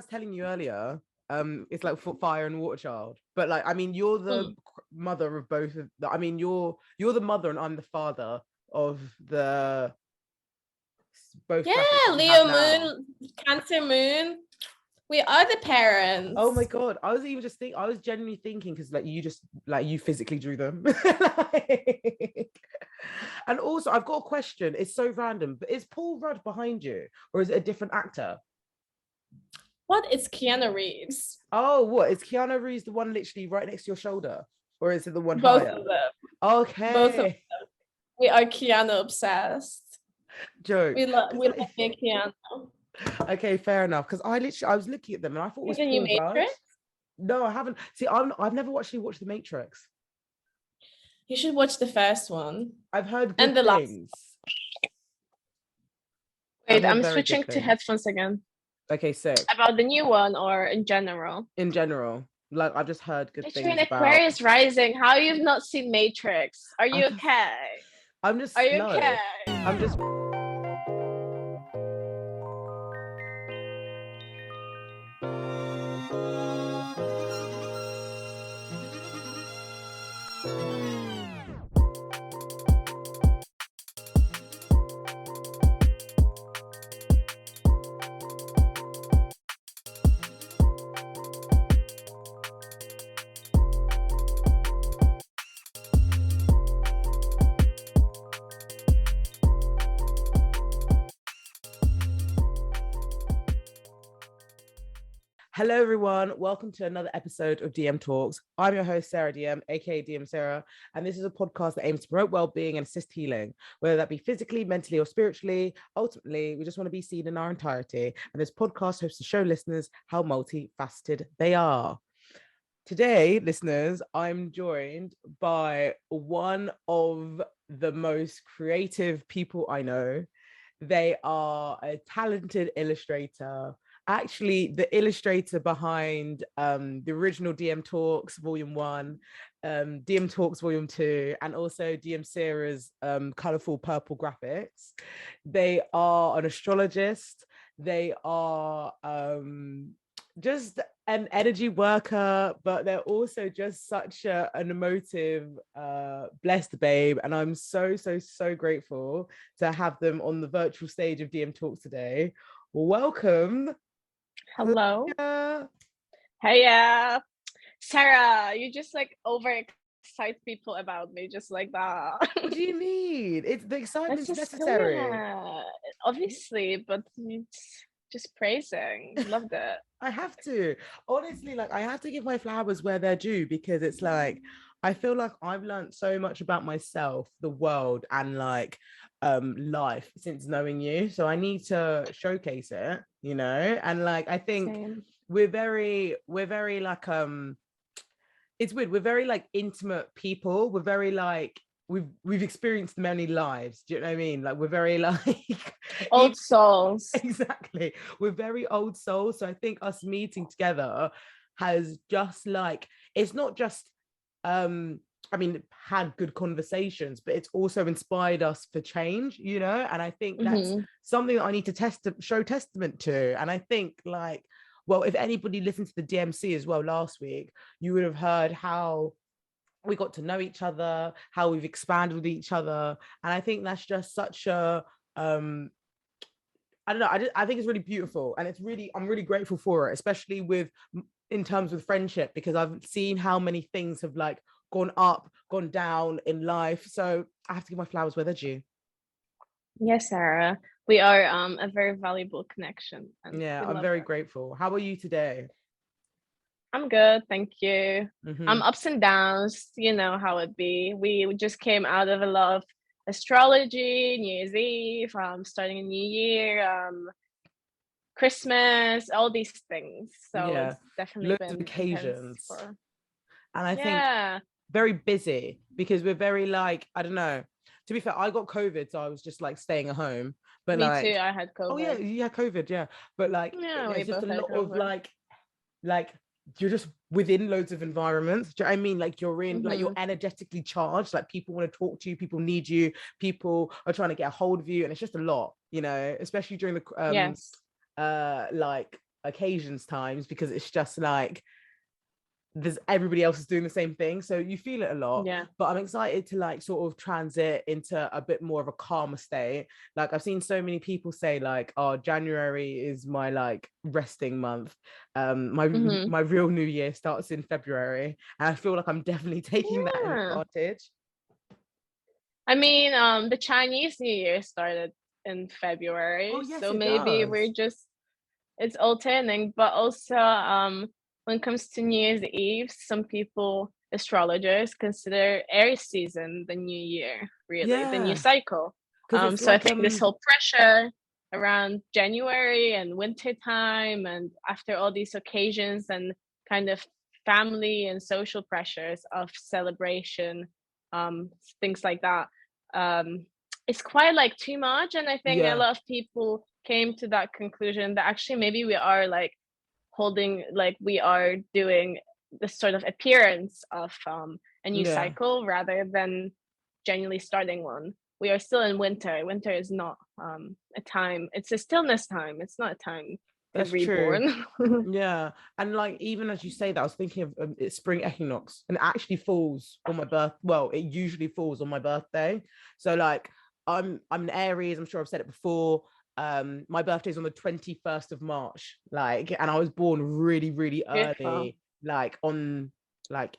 was telling you earlier, it's like fire and water child. But like, I mean, you're the mother of both of the, I mean, you're the mother and I'm the father of the both. Yeah, Leo moon, Cancer moon. We are the parents. Oh my god, I was genuinely thinking, because like you physically drew them. And also I've got a question. It's so random, but is Paul Rudd behind you or is it a different actor? What? It's Keanu Reeves. Oh, what? Is Keanu Reeves the one literally right next to your shoulder? Or is it the one Both higher? of them. Okay. Both of them. We are Keanu obsessed. Joke. We love Keanu. Okay, fair enough. Because I was looking at them and I thought it was Paul Rudd. No, I haven't. See, I've never actually watched The Matrix. You should watch the first one. I've heard good things. Wait, I'm switching to headphones again. Okay, sick. About the new one or in general? In general. Like, I've just heard good things about... Aquarius rising. How you've not seen Matrix? Are you okay? Are you okay? I'm just... Hello, everyone. Welcome to another episode of DM Talks. I'm your host, Sarah DM, aka DM.Seerah, and this is a podcast that aims to promote well-being and assist healing, whether that be physically, mentally, or spiritually. Ultimately, we just want to be seen in our entirety, and this podcast hopes to show listeners how multifaceted they are. Today, listeners, I'm joined by one of the most creative people I know. They are a talented illustrator, actually the illustrator behind the original DM Talks Volume 1, DM Talks Volume 2, and also DM'Seerah's colourful purple graphics. They are an astrologist. They are just an energy worker, but they're also just such an emotive, blessed babe. And I'm so grateful to have them on the virtual stage of DM Talks today. Welcome. Hello. Hey, Sarah, you just like overexcite people about me just like that. What do you mean? It's the excitement's necessary. Obviously, but it's just praising. Loved it. I have to. Honestly, like I have to give my flowers where they're due, because it's like I feel like I've learned so much about myself, the world, and like life since knowing you. So I need to showcase it, you know. And like I think we're very like it's weird, we're very like intimate people. We're very like we've experienced many lives. Do you know what I mean? Like we're very like old souls. Exactly. We're very old souls. So I think us meeting together has just like, it's not just I mean, had good conversations, but it's also inspired us for change, you know. And I think that's something that I need to show testament to. And I think like, well, if anybody listened to the DMC as well last week, you would have heard how we got to know each other, how we've expanded with each other. And I think that's just such a I don't know, I think it's really beautiful, and I'm really grateful for it, especially in terms of friendship, because I've seen how many things have like gone up, gone down in life. So I have to give my flowers where they're due. Yes, Sarah, we are a very valuable connection. Yeah, I'm very grateful. How are you today? I'm good, thank you. I'm ups and downs, you know how it be. We just came out of a lot of astrology, New Year's Eve, starting a new year, Christmas, all these things. So yeah, it's definitely loads of occasions. And I think very busy, because we're very like, I don't know. To be fair, I got COVID, so I was just like staying at home. But me like, too, I had COVID. Oh yeah, you had COVID, yeah. But like, it's just a lot of like you're just within loads of environments. Do you know what I mean? Like you're in, like you're energetically charged. Like people want to talk to you, people need you, people are trying to get a hold of you, and it's just a lot, you know. Especially during the like occasions times, because it's just like there's everybody else is doing the same thing, so you feel it a lot. Yeah. But I'm excited to like sort of transit into a bit more of a calmer state. Like I've seen so many people say like, oh, January is my like resting month, my real new year starts in February, and I feel like I'm definitely taking that advantage. I mean, the Chinese New Year started in February, oh, yes, so it maybe does. it's alternating. But also, when it comes to New Year's Eve, some people, astrologers, consider Aries season the new year, really, the new Yeah, cycle. because it's So I like think this whole pressure around January and winter time, and after all these occasions and kind of family and social pressures of celebration, things like that, it's quite like too much. And I think a lot of people came to that conclusion that actually maybe we are like we are doing this sort of appearance of a new cycle rather than genuinely starting one. We are still in winter. Winter is not a time, it's a stillness time, it's not a time to be reborn. Yeah, and like even as you say that, I was thinking of it's spring equinox, and it actually falls on my birth. Well, it usually falls on my birthday. So like I'm an Aries. I'm sure I've said it before. My birthday's on the 21st of March. Like, and I was born really, really early, Beautiful. like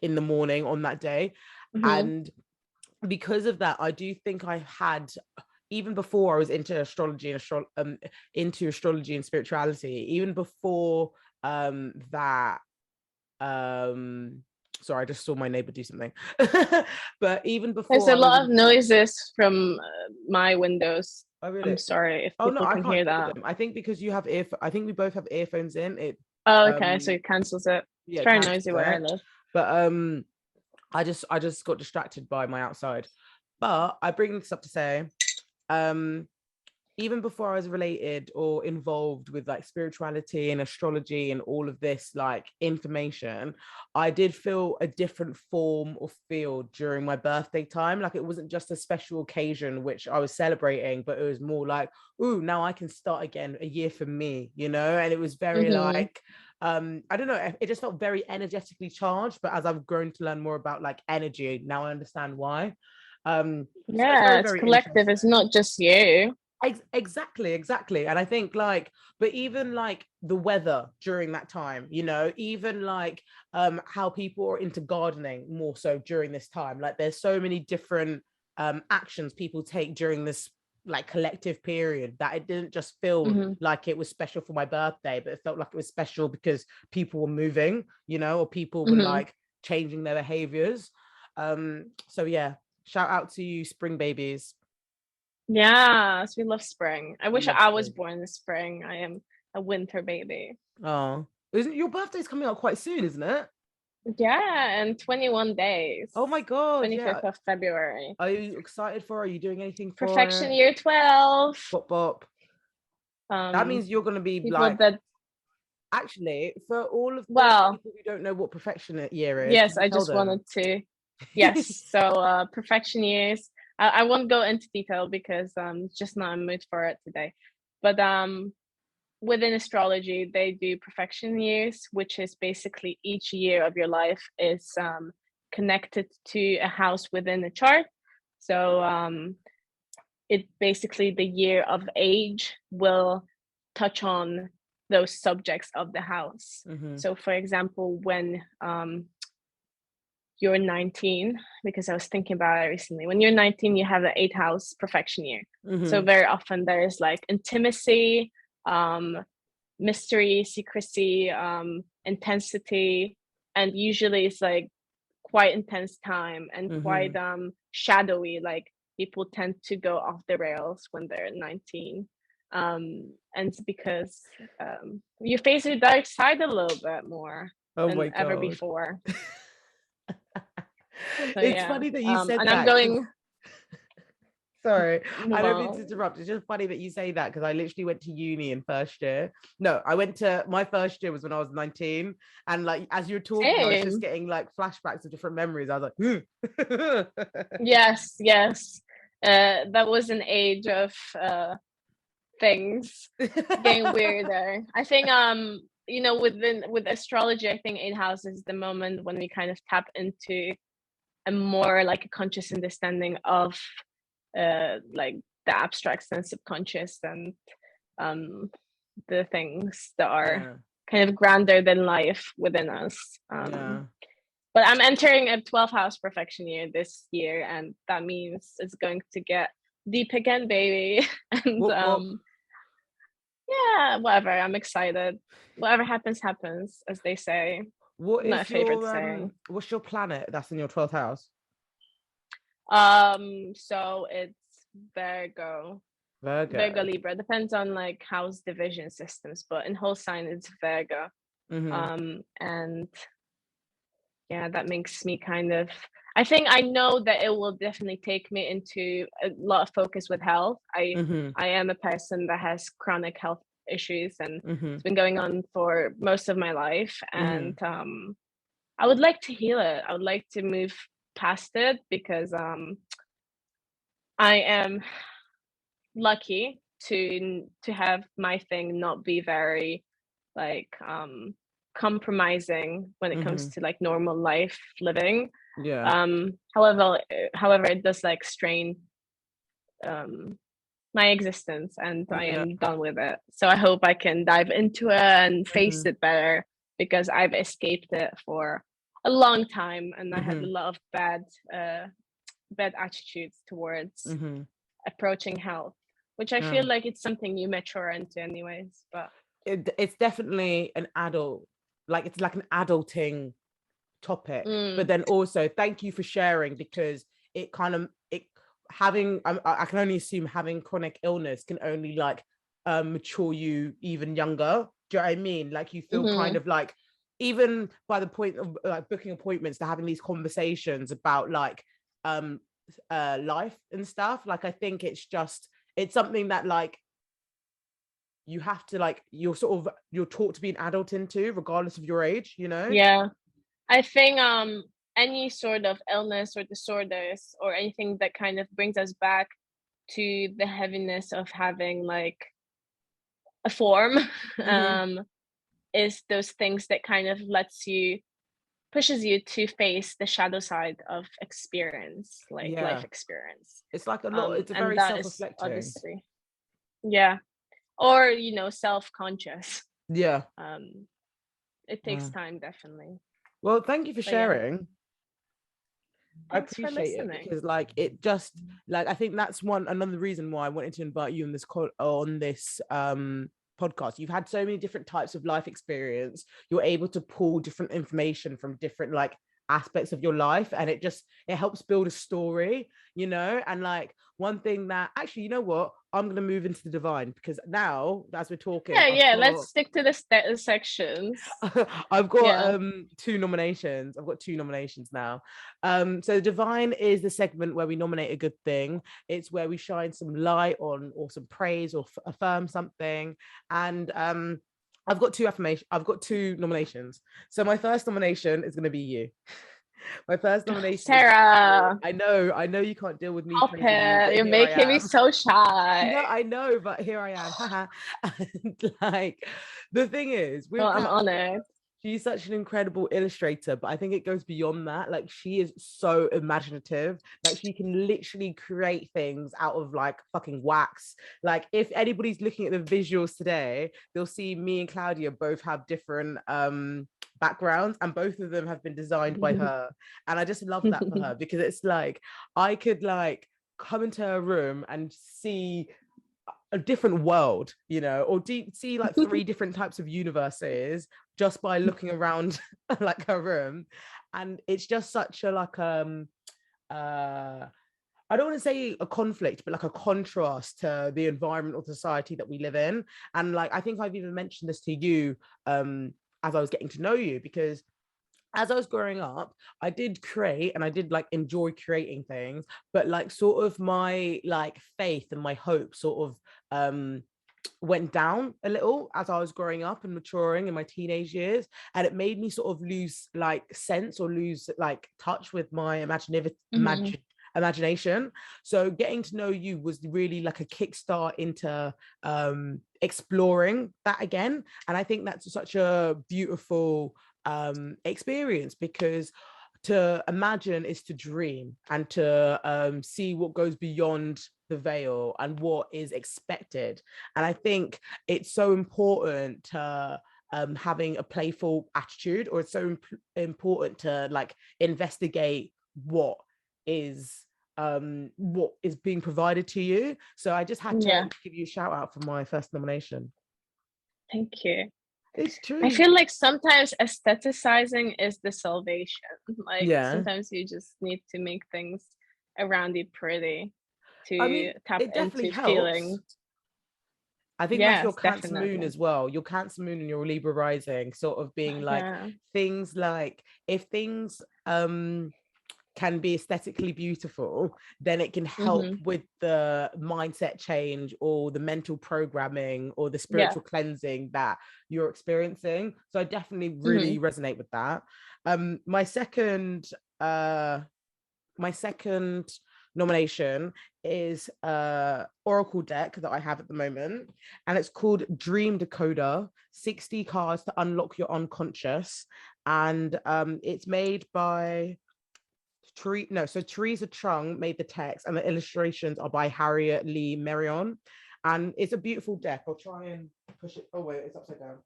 in the morning on that day, and because of that, I do think I had, even before I was into astrology and into astrology and spirituality, even before that, sorry, I just saw my neighbor do something. But even before, there's a lot of noises from my windows. Oh, really? I'm sorry if Oh no, people I can can't hear hear that. them. I think because you have I think we both have earphones in. Oh, okay, so it cancels it. It's Yeah, it very cancels noisy where I it. live. But I just got distracted by my outside. But I bring this up to say, um, even before I was related or involved with like spirituality and astrology and all of this like information, I did feel a different form of feel during my birthday time. Like it wasn't just a special occasion which I was celebrating, but it was more like, ooh, now I can start again, a year for me, you know? And it was very like, I don't know, it just felt very energetically charged. But as I've grown to learn more about like energy, now I understand why. So it's very, It's very collective, it's interesting. not just you. Exactly. And I think like, but even like the weather during that time, you know, even like how people are into gardening more so during this time. Like there's so many different actions people take during this like collective period, that it didn't just feel like it was special for my birthday, but it felt like it was special because people were moving, you know, or people were like changing their behaviors. So yeah, shout out to you, spring babies. Yes, we love spring. I We wish love I was spring. born in the spring. I am a winter baby. Oh, isn't your birthday's coming up quite soon, isn't it? Yeah, in 21 days. Oh my God, yeah. 25th of February. Are you excited for it? Are you doing anything for Perfection it? year 12. Bop bop. That means you're gonna be People like, that, actually, for all of the well, people who don't know what perfection year is, can yes, you I tell just them? wanted to. Yes, so perfection years. I won't go into detail because just not in mood for it today. But within astrology, they do perfection years, which is basically each year of your life is connected to a house within a chart. So it basically, the year of age will touch on those subjects of the house. So for example, when you're 19, because I was thinking about it recently, when you're 19 you have an 8th house perfection year. So very often there's like intimacy, mystery, secrecy, intensity, and usually it's like quite intense time and quite shadowy. Like people tend to go off the rails when they're 19, and it's because you face your dark side a little bit more Oh than my ever God. before. So It's yeah, funny that you said and I'm that. going. Sorry, I don't mean to Well, interrupt. It's just funny that you say that, because I literally went to uni in first year. No, I went to my first year was when I was 19. And like as you were talking, I was just same. getting like flashbacks of different memories. I was like, Yes. That was an age of things getting weirder. I think you know, with astrology, I think 8th house is the moment when we kind of tap into a more like a conscious understanding of like the abstract and subconscious and the things that are kind of grander than life within us. But I'm entering a 12th house perfection year this year, and that means it's going to get deep again, baby. And yeah, whatever. I'm excited. Whatever happens, happens, as they say. What is my favorite saying. What's your planet that's in your 12th house? So it's Virgo. Virgo Libra. Depends on like house division systems, but in whole sign it's Virgo. And yeah, that makes me kind of, I think I know that it will definitely take me into a lot of focus with health. I am a person that has chronic health issues, and it's been going on for most of my life, and I would like to heal it. I would like to move past it, because I am lucky to have my thing not be very like compromising when it comes to like normal life living. However it does like strain my existence, and I am done with it. So I hope I can dive into it and face it better, because I've escaped it for a long time, and I had a lot of bad attitudes towards approaching health, which I feel like it's something you mature into anyways. But it's definitely an adult, like it's like an adulting topic. But then also thank you for sharing, because it kind of I can only assume having chronic illness can only like mature you even younger. Do you know what I mean? Like you feel kind of like, even by the point of like booking appointments, to having these conversations about like life and stuff, like I think it's something that like you have to like, you're taught to be an adult into, regardless of your age, you know? Yeah, I think any sort of illness or disorders or anything that kind of brings us back to the heaviness of having like a form is those things that kind of pushes you to face the shadow side of experience, like life experience. It's like a lot, it's a very self-reflecting. Obviously, yeah, or you know, self-conscious. It takes time, definitely. Well, thank you for sharing. I appreciate it, because like it just like, I think that's another reason why I wanted to invite you on this podcast. You've had so many different types of life experience. You're able to pull different information from different like aspects of your life, and it helps build a story, you know. And like one thing that actually, you know what, I'm gonna move into the divine, because now as we're talking, let's stick to the sections. I've got 2 nominations. I've got 2 nominations now. So the divine is the segment where we nominate a good thing. It's where we shine some light on, or some praise, or affirm something. And I've got 2 nominations. So my first nomination is going to be you. My first nomination, Sarah. I know you can't deal with me. You're making me so shy. No, I know, but here I am. And like the thing is, I'm honored. She's such an incredible illustrator, but I think it goes beyond that. Like she is so imaginative. Like she can literally create things out of like fucking wax. Like if anybody's looking at the visuals today, they'll see me and Klaudia both have different backgrounds, and both of them have been designed by her. And I just love that for her, because it's like I could like come into her room and see a different world, you know, or see like 3 different types of universes just by looking around like her room. And it's just such a like I don't want to say a conflict, but like a contrast to the environment or society that we live in. And like I think I've even mentioned this to you as I was getting to know you, because as I was growing up, I did create and I did like enjoy creating things, but like sort of my like faith and my hope sort of went down a little as I was growing up and maturing in my teenage years. And it made me sort of lose like sense, or lose like touch with my imagination. So getting to know you was really like a kickstart into exploring that again. And I think that's such a beautiful experience, because to imagine is to dream, and to see what goes beyond the veil and what is expected. And I think it's so important to having a playful attitude, or it's so important to like investigate what is being provided to you. So I just had to give you a shout out for my first nomination. Thank you. It's true. I feel like sometimes aestheticizing is the salvation. Like sometimes you just need to make things around you pretty to tap into feelings. I think that's your Cancer moon as well. Your Cancer moon and your Libra rising sort of being like things like, if things can be aesthetically beautiful, then it can help with the mindset change or the mental programming or the spiritual cleansing that you're experiencing. So I definitely really resonate with that. My second nomination is oracle deck that I have at the moment, and it's called Dream Decoder, 60 cards to unlock your unconscious. And it's made by Teresa Chung made the text, and the illustrations are by Harriet Lee Marion. And it's a beautiful deck. I'll try and push it. Oh wait, it's upside down.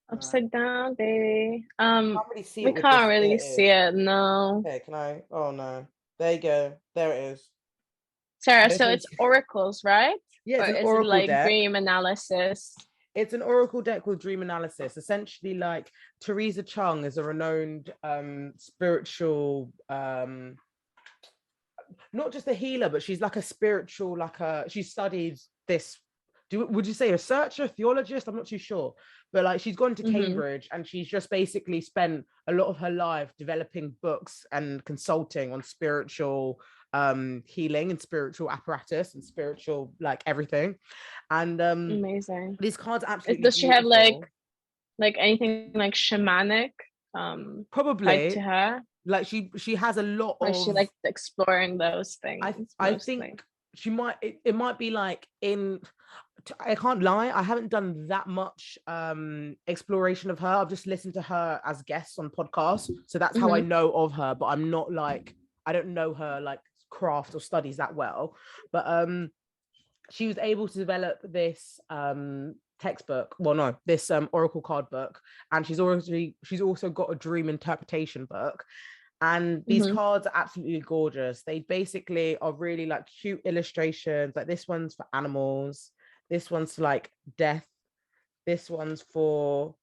Upside down, baby. We can't really see it. No. Okay, can I? Oh no. There you go. There it is. Sarah, so it's oracles, right? Yeah, it's an oracle like deck. Dream analysis. It's an oracle deck with dream analysis. Essentially, like, Teresa Chung is a renowned spiritual, not just a healer, but she's like a spiritual, she studied this. Would you say a researcher, a theologist? I'm not too sure. But like, she's gone to Cambridge, and she's just basically spent a lot of her life developing books and consulting on spiritual healing and spiritual apparatus and spiritual like everything. And amazing. These cards absolutely does she beautiful. have like anything like shamanic probably to her? Like she has a lot of, she like exploring those things. I think she might, it might be like I can't lie, I haven't done that much exploration of her. I've just listened to her as guests on podcasts, so that's how I know of her, but I'm not like, I don't know her like craft or studies that well. But she was able to develop this textbook, this oracle card book, and she's also got a dream interpretation book. And these cards are absolutely gorgeous. They basically are really like cute illustrations. Like, this one's for animals, this one's for like death, this one's for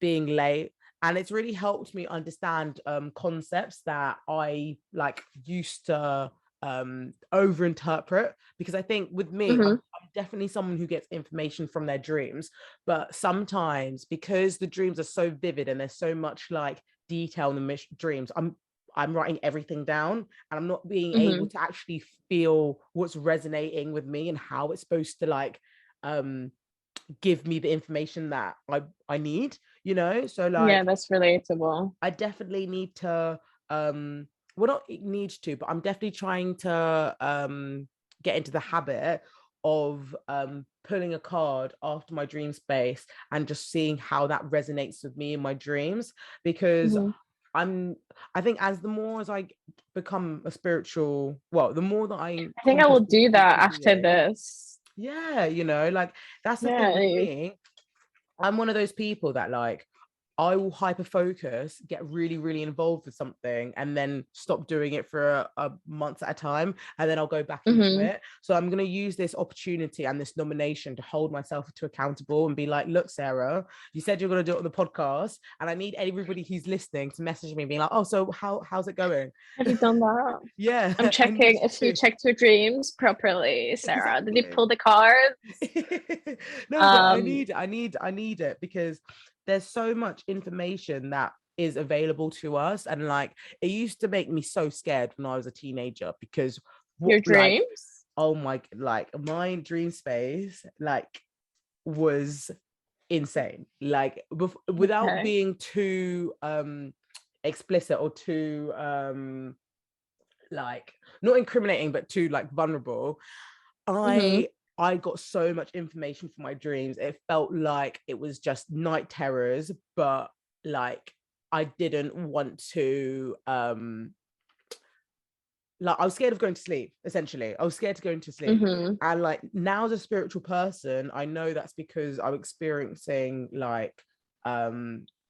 being late. And it's really helped me understand concepts that I like used to overinterpret, because I think with me, I'm definitely someone who gets information from their dreams, but sometimes because the dreams are so vivid and there's so much like detail in the dreams, I'm writing everything down, and I'm not being able to actually feel what's resonating with me and how it's supposed to like give me the information that I need, you know. So like, yeah, that's relatable. I definitely need to not need to, but I'm definitely trying to get into the habit of pulling a card after my dream space and just seeing how that resonates with me in my dreams, because I think as the more as I become a spiritual, the more that I think I will do that after this. Yeah, you know, like, that's the thing with me. I'm one of those people that like, I will hyper focus, get really, really involved with something, and then stop doing it for a month at a time, and then I'll go back into it. So I'm going to use this opportunity and this nomination to hold myself to accountable and be like, look, Sarah, you said you're going to do it on the podcast, and I need everybody who's listening to message me being like, oh, so how's it going? Have you done that? Yeah. I'm checking if you checked your dreams properly, Sarah. Exactly. Did you pull the cards? No, but I need it, because there's so much information that is available to us. And like, it used to make me so scared when I was a teenager, because your dreams, my dream space like was insane. Like, without being too explicit or too like not incriminating, but too like vulnerable. I got so much information from my dreams. It felt like it was just night terrors, but like I didn't want to like I was scared of going to sleep, essentially. I was scared to go into sleep. And like now as a spiritual person, I know that's because I'm experiencing like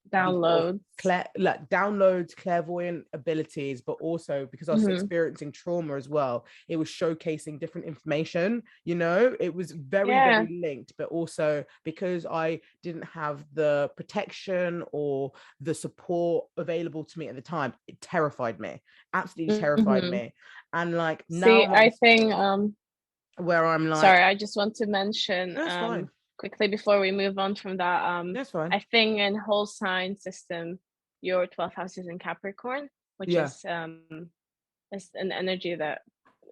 downloads, downloads, clairvoyant abilities, but also because I was experiencing trauma as well, it was showcasing different information, you know. It was very very linked, but also because I didn't have the protection or the support available to me at the time, it terrified me, absolutely terrified me. And like now I think where I'm like, sorry, I just want to mention that's fine. Quickly before we move on from that, that's fine. I think in whole sign system, your 12th house is in Capricorn, which is an energy that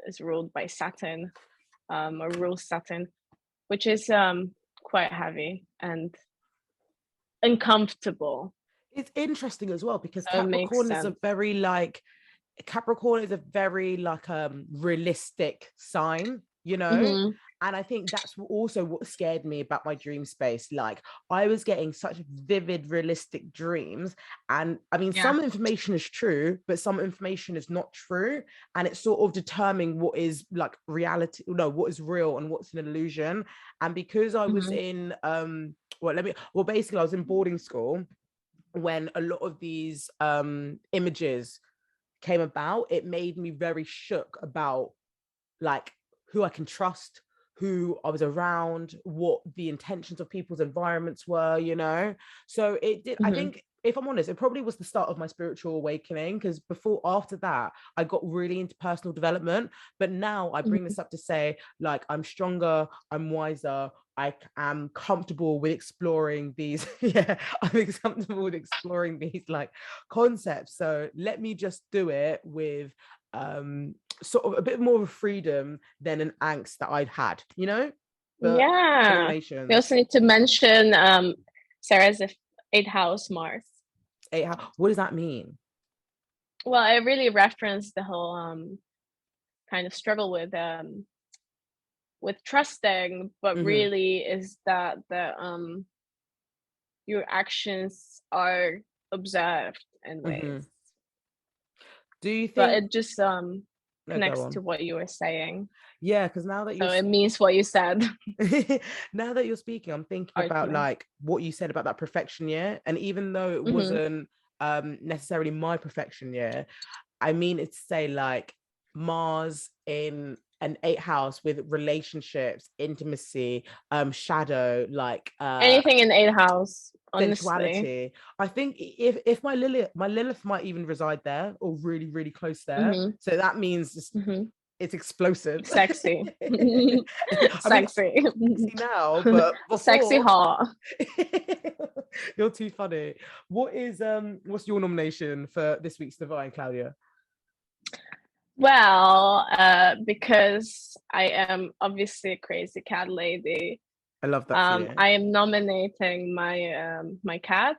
is ruled by Saturn, or rules Saturn, which is quite heavy and uncomfortable. It's interesting as well because Capricorn is a very like realistic sign, you know. And I think that's also what scared me about my dream space. Like I was getting such vivid, realistic dreams. And I mean, some information is true, but some information is not true. And it's sort of determining what is like reality, what is real and what's an illusion. And because I was in, basically I was in boarding school when a lot of these images came about, it made me very shook about like who I can trust, who I was around, what the intentions of people's environments were, you know. So it did, I think, if I'm honest, it probably was the start of my spiritual awakening, because after that, I got really into personal development. But now I bring this up to say, like, I'm stronger, I'm wiser, I am comfortable with exploring these. I'm comfortable with exploring these like concepts. So let me just do it with sort of a bit more of a freedom than an angst that I'd had, you know? But we also need to mention Sarah's 8th house Mars. What does that mean? Well, I really referenced the whole kind of struggle with trusting, but really is that your actions are observed in ways. Do you think? But it just connects to what you were saying. Yeah, because now that it means what you said. Now that you're speaking, I'm thinking about like what you said about that perfection year, and even though it wasn't necessarily my perfection year, I mean it's to say like Mars in an 8th house with relationships, intimacy, shadow, like anything in 8th house, sensuality. Honestly. I think if my Lilith might even reside there or really really close there, so that means it's explosive, sexy. Sexy now, but before... sexy hot. You're too funny. What's your nomination for this week's Divine, Klaudia? Well, because I am obviously a crazy cat lady, I love that. I am nominating my my cat,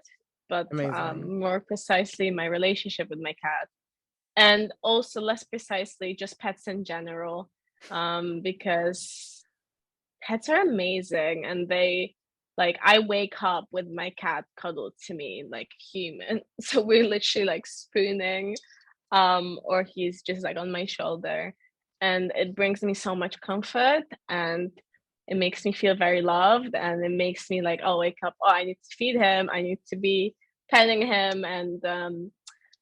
but more precisely my relationship with my cat, and also less precisely just pets in general, because pets are amazing, and they like I wake up with my cat cuddled to me like human, so we're literally like spooning, or he's just like on my shoulder, and it brings me so much comfort, and it makes me feel very loved, and it makes me like, oh, wake up, oh, I need to feed him, I need to be petting him, and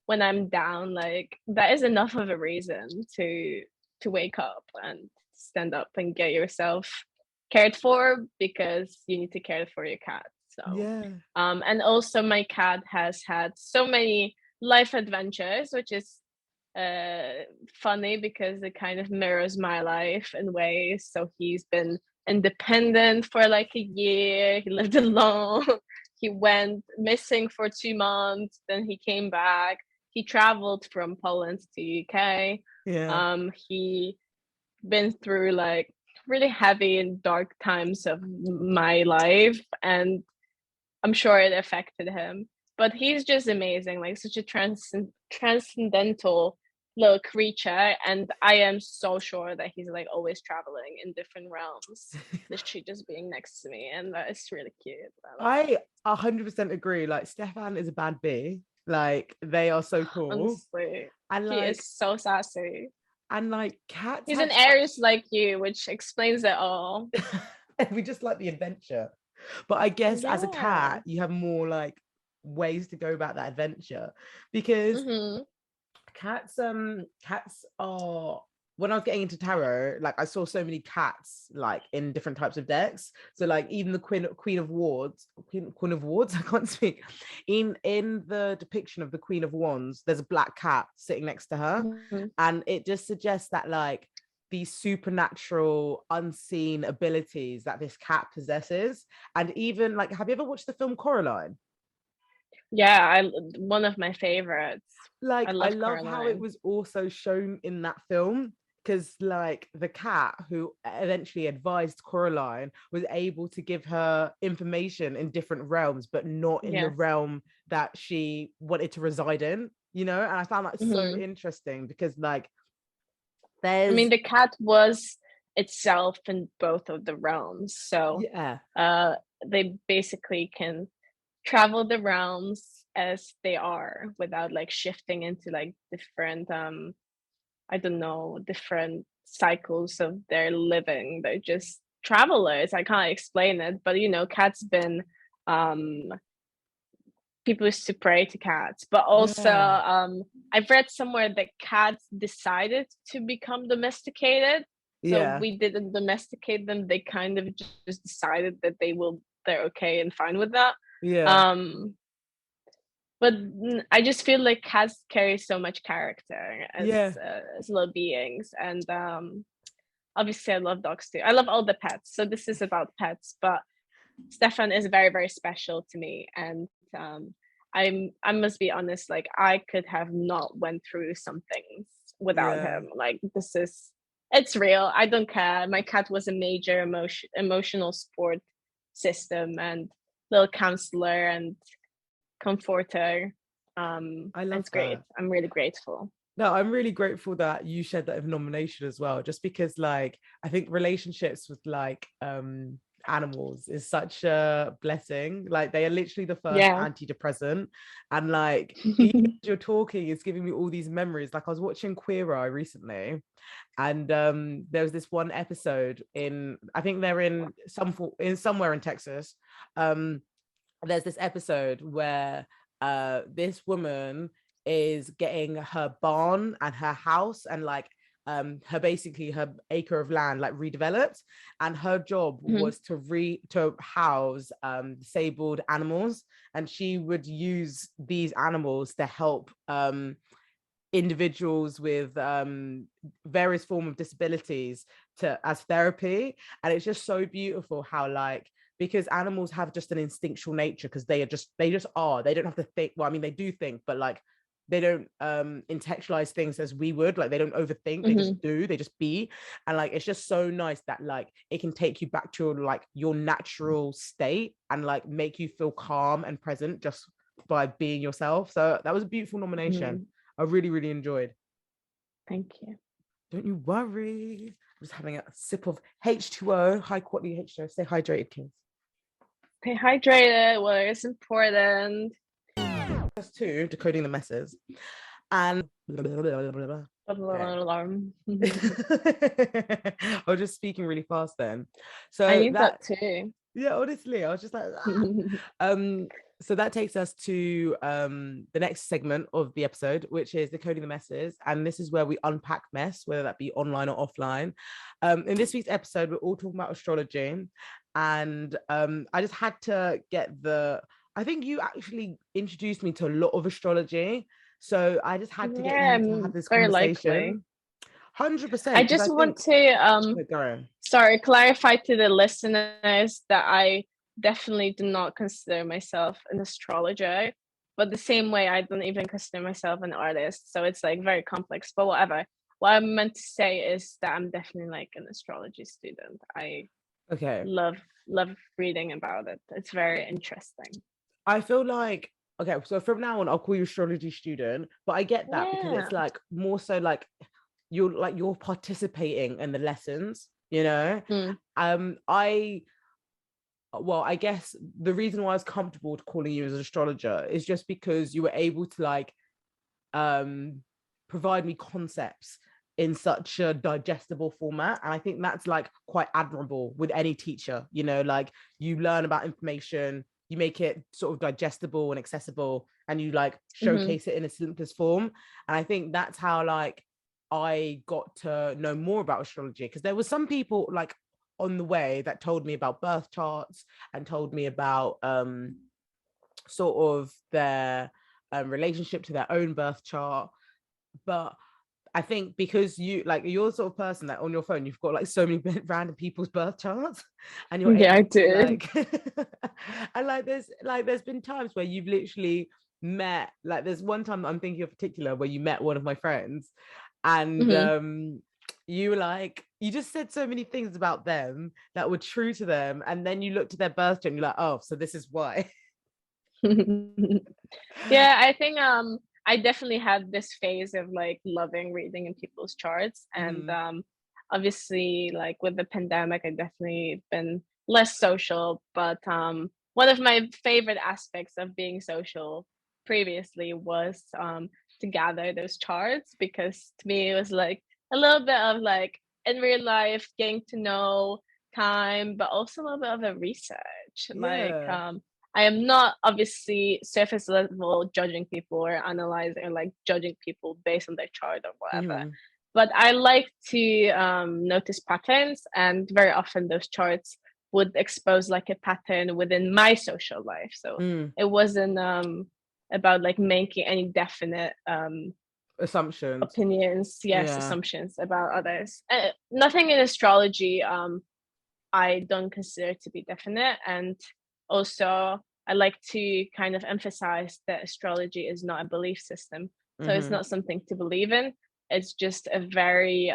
when I'm down, like that is enough of a reason to wake up and stand up and get yourself cared for, because you need to care for your cat. So and also my cat has had so many life adventures, which is funny because it kind of mirrors my life in ways. So he's been independent for like a year, he lived alone, he went missing for 2 months, then he came back, he traveled from Poland to UK. He been through like really heavy and dark times of my life, and I'm sure it affected him, but he's just amazing, like such a transcendental little creature, and I am so sure that he's like always traveling in different realms. Literally just being next to me, and that is really cute. I 100% agree. Like Stefan is a bad bee. Like they are so cool. Honestly, And he like is so sassy. and like cats He's have an Aries like you, which explains it all. we just like the adventure. But I guess as a Yeah. cat, you have more like ways to go about that adventure because cats are when I was getting into tarot, like I saw so many cats like in different types of decks. So like even the Queen of Wands, I can't speak. In the depiction of the Queen of Wands, there's a black cat sitting next to her, and it just suggests that like these supernatural unseen abilities that this cat possesses. And even like, have you ever watched the film Coraline? Yeah, one of my favorites. I Like I love love how it Caroline. was also shown in that film, because like the cat who eventually advised Coraline was able to give her information in different realms, but not in the Yes. realm that she wanted to reside in, you know. And I found that so interesting because like I mean, there's the cat was itself in both of the realms, so yeah they basically can travel the realms as they are without like shifting into like different I don't know, different cycles of their living. They're just travelers. I can't explain it, but you know, cats been um people used to pray to cats, but also yeah I've read somewhere that cats decided to become domesticated. So yeah we didn't domesticate them. They kind of just decided that they're okay and fine with that. yeah Um but I just feel like cats carry so much character yeah as little beings, and obviously I love dogs too. I love all the pets, so this is about pets, but Stefan is very very special to me, and I must be honest, like I could have not went through some things without yeah him. Like it's real. I don't care. My cat was a major emotional support system and little counselor and comforter. I love It's great. that. I'm really grateful. No, I'm really grateful that you shared that nomination as well, just because like I think relationships with like animals is such a blessing. Like they are literally the first Yeah. antidepressant. And like even as you're talking, it's giving me all these memories. Like I was watching Queer Eye recently, and there was this one episode in, I think they're in somewhere in Texas. There's this episode where this woman is getting her barn and her house and like her acre of land like redeveloped, and her job was to house disabled animals, and she would use these animals to help individuals with various form of disabilities to as therapy. And it's just so beautiful how like, because animals have just an instinctual nature, because they just are, they don't have to think, well I mean they do think, but like they don't intellectualize things as we would, like they don't overthink, they just do, they just be. And like it's just so nice that like it can take you back to like your natural state and like make you feel calm and present just by being yourself. So that was a beautiful nomination. I really, really enjoyed. Thank you. Don't you worry. I'm just having a sip of H2O, high quality H2O. Stay hydrated, kids. Stay hydrated. Water is important. Just two, decoding the messes. And Alarm. I was just speaking really fast then. So I need that too. yeah, honestly, I was just like, so that takes us to the next segment of the episode, which is decoding the messes. And this is where we unpack mess, whether that be online or offline. In this week's episode, we're all talking about astrology. And I just had to get I think you actually introduced me to a lot of astrology. So I just had to get Yeah, you to have this very likely. conversation. 100%. I Because I just want think, to clarify to the listeners that I definitely do not consider myself an astrologer, but the same way I don't even consider myself an artist. So it's like very complex, but whatever. What I meant to say is that I'm definitely like an astrology student. I okay. love reading about it. It's very interesting. I feel like Okay, so from now on, I'll call you astrology student, but I get that because Yeah. it's like more so like you're participating in the lessons, you know. Mm. I guess the reason why I was comfortable calling you as an astrologer is just because you were able to like provide me concepts in such a digestible format, and I think that's like quite admirable with any teacher, you know, like you learn about information, you make it sort of digestible and accessible, and you like Mm-hmm. showcase it in a simplest form. And I think that's how like I got to know more about astrology, because there were some people like on the way that told me about birth charts and told me about sort of their relationship to their own birth chart. But I think because you're the sort of person that on your phone you've got like so many random people's birth charts, and you're Yeah, I able to did. like and there's been times where you've literally met, like there's one time I'm thinking of particular where you met one of my friends, and Mm-hmm. you were like, you just said so many things about them that were true to them, and then you looked at their birth chart and you're like, oh, so this is why. Yeah, I think I definitely had this phase of like loving reading in people's charts, and Mm-hmm. obviously like with the pandemic I definitely been less social, but one of my favorite aspects of being social previously was to gather those charts, because to me it was like a little bit of like in real life getting to know time, but also a little bit of a research, like Yeah. I am not obviously surface level judging people or analyzing or like judging people based on their chart or whatever. Mm-hmm. But I like to notice patterns, and very often those charts would expose like a pattern within my social life. So Mm. it wasn't about like making any definite Assumptions. opinions, yes, Yeah. assumptions about others. Nothing in astrology I don't consider to be definite. And also, I like to kind of emphasize that astrology is not a belief system. So it's Mm-hmm. not something to believe in. It's just a very,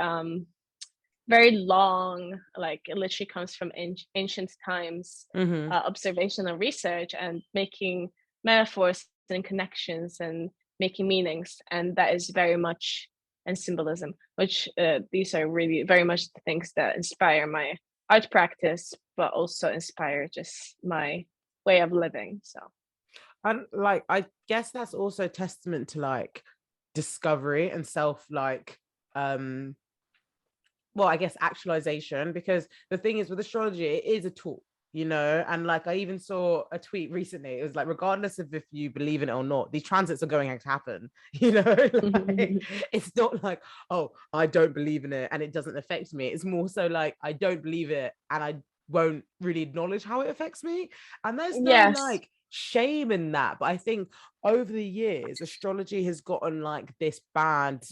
very long, like it literally comes from ancient times, Mm-hmm. observational research and making metaphors and connections and making meanings. And that is very much and symbolism, which these are really very much the things that inspire my art practice, but also inspire just my way of living. So, And like I guess that's also testament to like discovery and self like um well, I guess actualization, because the thing is with astrology, it is a tool, you know. And like I even saw a tweet recently, it was like, regardless of if you believe in it or not, these transits are going to happen, you know. Like it's not like, oh, I don't believe in it and it doesn't affect me. It's more so like I don't believe it and I won't really acknowledge how it affects me. And there's no yes. like shame in that. But I think over the years, astrology has gotten like this bad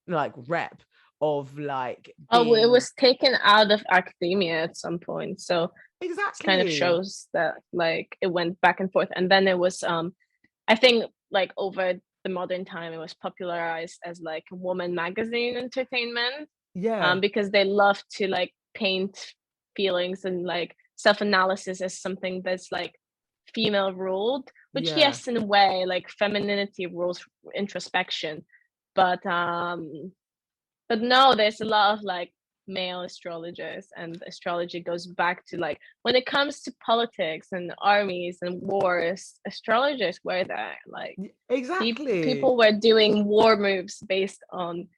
like rep of like Oh, well, it being was taken out of academia at some point. So it kind of exactly. shows that like it went back and forth. And then it was I think like over the modern time it was popularized as like woman magazine entertainment, Yeah, because they love to like paint feelings and like self-analysis as something that's like female ruled, which yeah. yes in a way like femininity rules introspection, but no, there's a lot of like male astrologers, and astrology goes back to like when it comes to politics and armies and wars, astrologers were there. Like Exactly. people were doing war moves based on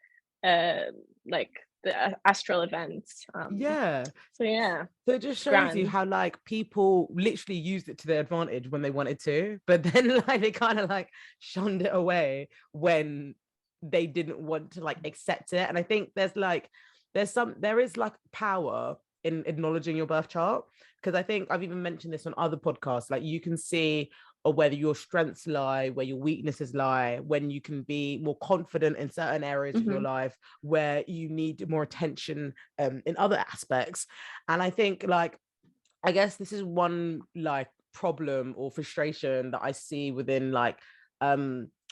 uh like the astral events. Yeah. So yeah, So it just it's shows you grand. how like people literally used it to their advantage when they wanted to, but then like they kind of like shunned it away when they didn't want to like accept it. And I think there is like power in acknowledging your birth chart, because I think I've even mentioned this on other podcasts. Like you can see whether your strengths lie, where your weaknesses lie, when you can be more confident in certain areas of your Mm-hmm. life, where you need more attention in other aspects. And I think like I guess this is one like problem or frustration that I see within like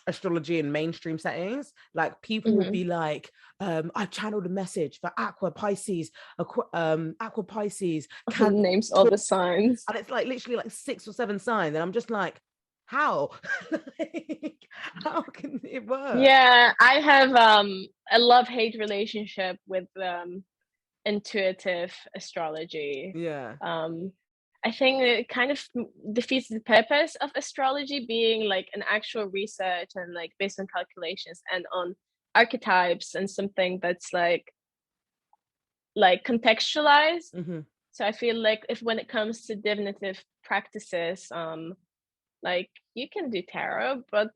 astrology in mainstream settings. Like people will Mm-hmm. be like, I've channeled a message for Aqua Pisces, Cancer, Names all Taurus, the signs. and it's like literally like 6 or 7 signs. And I'm just like, how? Like, how can it work? Yeah, I have a love-hate relationship with intuitive astrology. Yeah. I think it kind of defeats the purpose of astrology being like an actual research and like based on calculations and on archetypes and something that's like contextualized. Mm-hmm. So I feel like if when it comes to divinative practices, like you can do tarot, but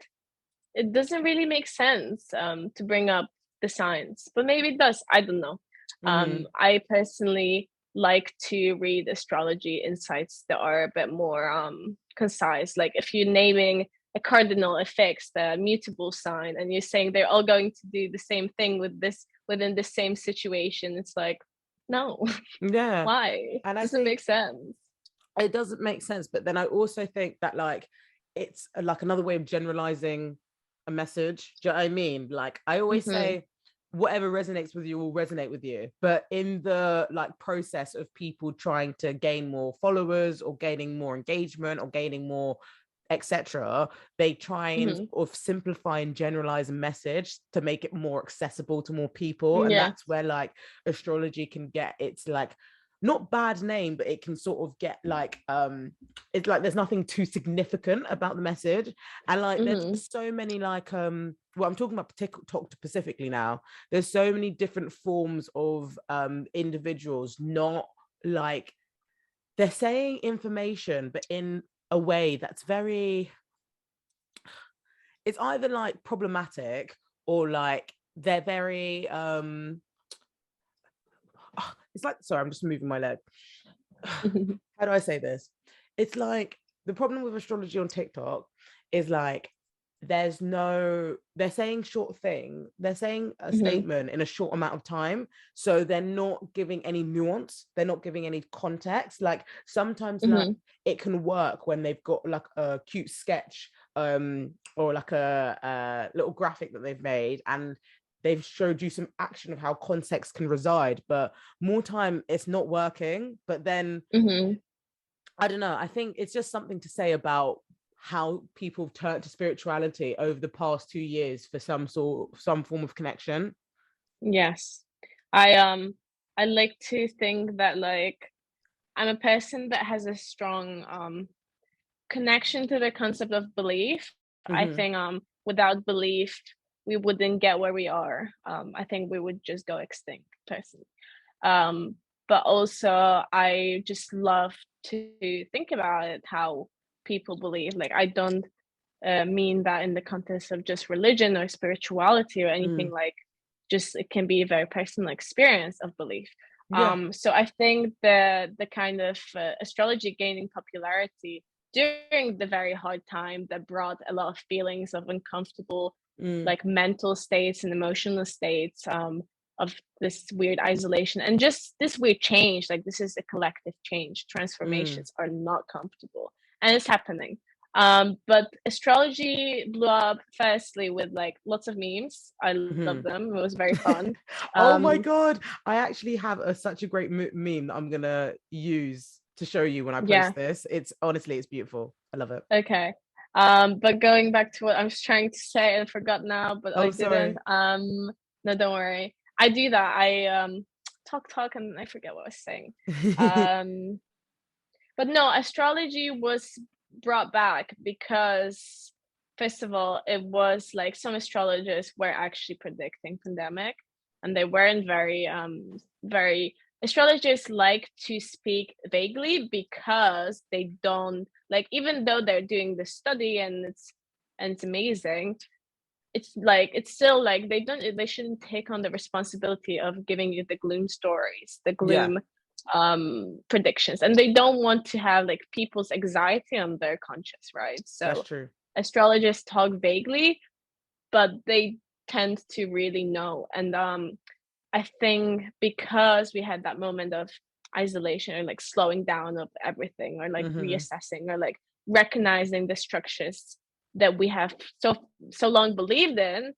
it doesn't really make sense to bring up the science. But maybe it does. I don't know. Mm-hmm. I personally like to read astrology insights that are a bit more concise. Like if you're naming a cardinal, a fixed, a mutable sign, and you're saying they're all going to do the same thing with this within the same situation, it's like, no, Yeah. why? And I Doesn't make think sense. it doesn't make sense. But then I also think that like it's like another way of generalizing a message. Do you know what I mean? Like I always Mm-hmm. say, whatever resonates with you will resonate with you. But in the like process of people trying to gain more followers or gaining more engagement or gaining more etc., they try and Mm-hmm. sort of simplify and generalize a message to make it more accessible to more people. And Yeah. that's where like astrology can get its like not bad name, but it can sort of get like it's like there's nothing too significant about the message. And like there's Mm-hmm. so many like well, I'm talking about TikTok specifically now. There's so many different forms of individuals, not like they're saying information, but in a way that's very, it's either like problematic or like they're very it's like, sorry, I'm just moving my leg. How do I say this? It's like the problem with astrology on TikTok is like there's no, they're saying short thing, they're saying a Mm-hmm. statement in a short amount of time, so they're not giving any nuance, they're not giving any context. Like sometimes like Mm-hmm. it can work when they've got like a cute sketch or like a little graphic that they've made and they've showed you some action of how context can reside, but more time it's not working. But then Mm-hmm. I don't know, I think it's just something to say about how people turn to spirituality over the past 2 years for some form of connection. Yes. I like to think that like I'm a person that has a strong connection to the concept of belief. I Mm-hmm. think without belief we wouldn't get where we are. I think we would just go extinct personally. Um but also I just love to think about it how people believe. Like I don't mean that in the context of just religion or spirituality or anything, Mm. like just it can be a very personal experience of belief. Yeah. So I think the kind of astrology gaining popularity during the very hard time that brought a lot of feelings of uncomfortable Mm. like mental states and emotional states, of this weird isolation and just this weird change. Like this is a collective change. Mm. Transformations are not comfortable and it's happening. But astrology blew up firstly with like lots of memes. I love Mm-hmm. them. It was very fun. Oh my Um, god, I actually have such a great meme that I'm gonna use to show you when I yeah, post this. It's honestly, it's beautiful, I love it. okay. But going back to what I was trying to say, I forgot now, but I Oh didn't. sorry. No, don't worry. I do that. I talk and I forget what I was saying. Um, but no, astrology was brought back because first of all, it was like some astrologers were actually predicting pandemic, and they weren't very astrologers like to speak vaguely because they don't like, even though they're doing the study and it's amazing, it's like it's still like they shouldn't take on the responsibility of giving you the gloom stories, the Yeah, gloom predictions, and they don't want to have like people's anxiety on their conscience, right? that's So true. astrologists talk vaguely, but they tend to really know. And I think because we had that moment of isolation or like slowing down of everything or like Mm-hmm. reassessing or like recognizing the structures that we have so long believed in,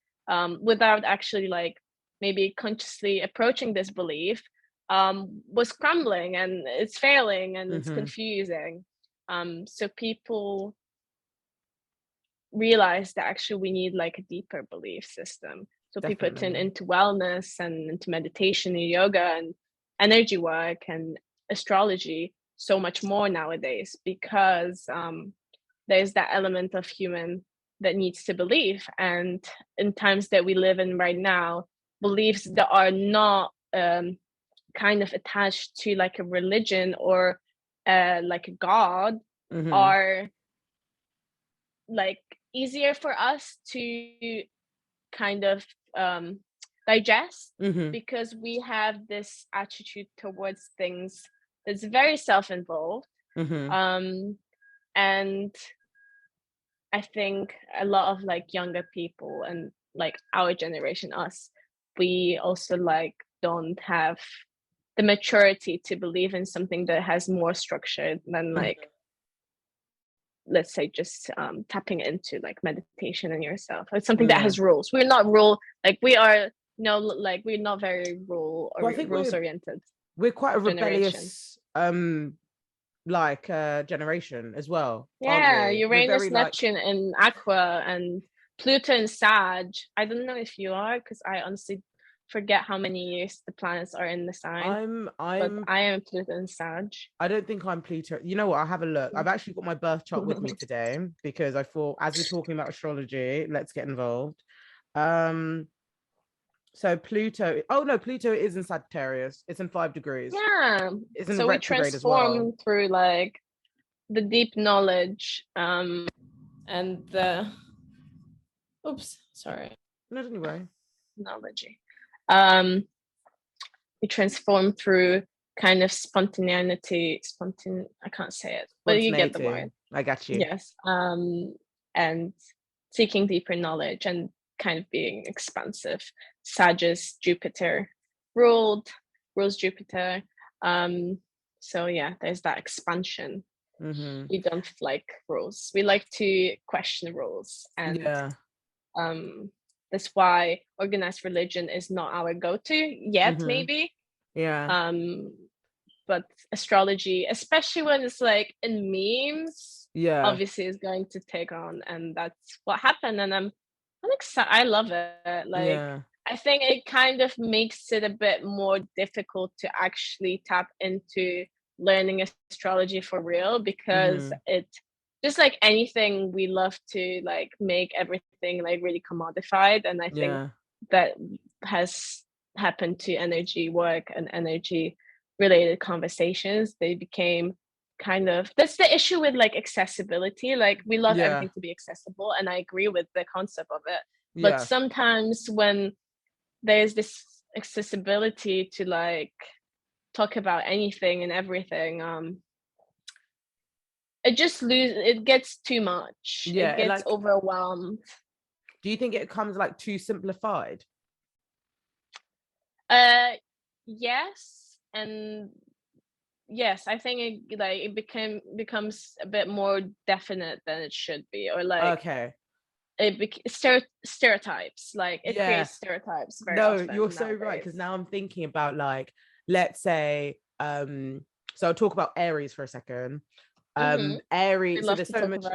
without actually like maybe consciously approaching this belief, was crumbling and it's failing and it's Mm-hmm. confusing. So people realized that actually we need like a deeper belief system. So people turn into wellness and into meditation and yoga and energy work and astrology so much more nowadays, because there's that element of human that needs to believe. And in times that we live in right now, beliefs that are not kind of attached to like a religion or like a god are like easier for us to kind of digest, because we have this attitude towards things that's very self-involved. And I think a lot of like younger people and like our generation, us, we also like don't have the maturity to believe in something that has more structure than like, let's say, just tapping into like meditation and yourself. It's something that has rules. We're not we are we're not very rules oriented. We're quite a rebellious generation as well. Yeah, Uranus, Neptune, and Aqua, and Pluto and Sag. I don't know if you are, because I honestly forget how many years the planets are in the sign. But I am Pluto and Sag. I don't think I'm Pluto. You know what? I'll have a look. I've actually got my birth chart with me today, because I thought, as we're talking about astrology, let's get involved. So Pluto, Pluto is in Sagittarius. It's in 5 degrees. Yeah. So we transform through like the deep knowledge and the No, don't worry. Knowledge. We transform through kind of spontaneity. I can't say it, but you get the word. I got you. Yes. And seeking deeper knowledge and kind of being expansive. Sagittarius, Jupiter rules Jupiter. So yeah, there's that expansion. We don't like rules. We like to question rules, and that's why organized religion is not our go-to yet, maybe. Yeah. But astrology, especially when it's like in memes, obviously is going to take on, and that's what happened. And I'm excited. I love it. I think it kind of makes it a bit more difficult to actually tap into learning astrology for real, because it, just like anything, we love to like make everything like really commodified, and I think that has happened to energy work and energy related conversations. They became kind of, that's the issue with like accessibility. Like we love everything to be accessible, and I agree with the concept of it, but sometimes when there's this accessibility to like talk about anything and everything, it gets too much. It gets overwhelmed. Do you think it comes like too simplified? Yes, and yes, I think it becomes a bit more definite than it should be, or like stereotypes, like it creates stereotypes very often. You're so right, because now I'm thinking about like, let's say so I'll talk about Aries for a second. Aries, so there's so much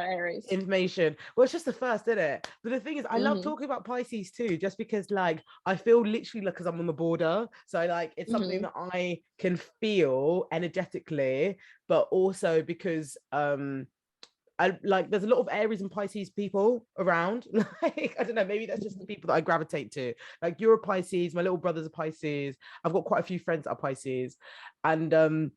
information. Well, it's just the first, isn't it? But the thing is, I love talking about Pisces too, just because like I feel literally like, because I'm on the border, so like it's something that I can feel energetically, but also because I like, there's a lot of Aries and Pisces people around. Like, I don't know, maybe that's just the people that I gravitate to. Like, you're a Pisces, my little brother's a Pisces. I've got quite a few friends that are Pisces. And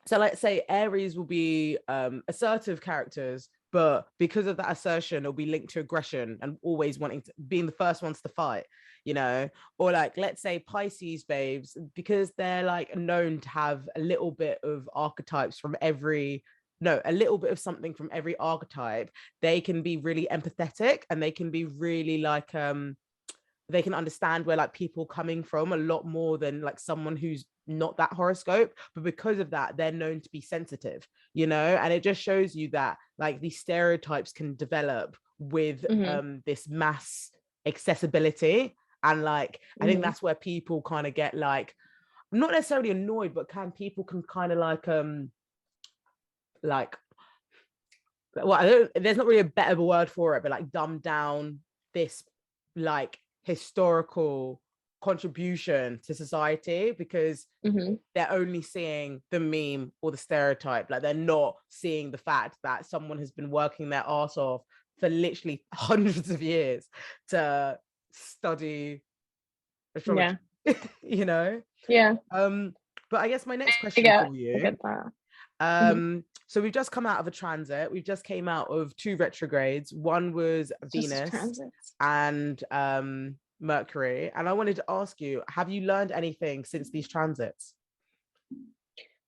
so let's say Aries will be assertive characters, but because of that assertion, it'll be linked to aggression and always wanting to, being the first ones to fight, you know? Or like, let's say Pisces babes, because they're like known to have a little bit of archetypes from a little bit of something from every archetype, they can be really empathetic, and they can be really like, they can understand where like people coming from a lot more than like someone who's not that horoscope. But because of that, they're known to be sensitive, you know? And it just shows you that like these stereotypes can develop with this mass accessibility. And like, I think that's where people kind of get like, not necessarily annoyed, but people can kind of like well, there's not really a better word for it, but like dumb down this like historical contribution to society, because they're only seeing the meme or the stereotype. Like they're not seeing the fact that someone has been working their ass off for literally hundreds of years to study astrology. Yeah. You know? Yeah. But I guess my next question for you. I get that. So we've just come out of a transit. We've just came out of 2 retrogrades. One was Venus and Mercury. And I wanted to ask you, have you learned anything since these transits?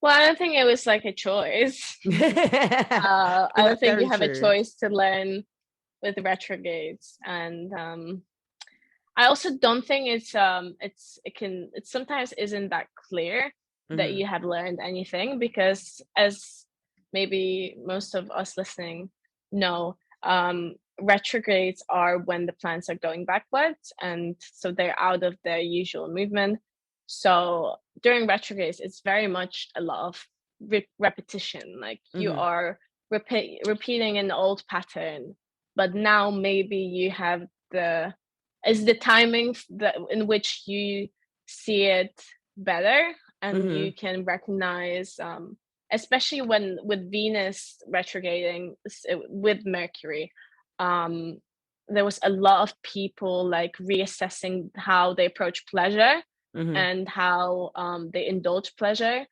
Well, I don't think it was like a choice. I don't think you have a choice to learn with retrogrades. And I also don't think it sometimes isn't that clear that you have learned anything, because as maybe most of us listening know, retrogrades are when the planets are going backwards, and so they're out of their usual movement. So during retrogrades, it's very much a lot of repetition. Like you are repeating an old pattern, but now maybe you have the timing in which you see it better, and you can recognize, especially with Venus retrograding with Mercury, there was a lot of people like reassessing how they approach pleasure and how they indulge pleasure,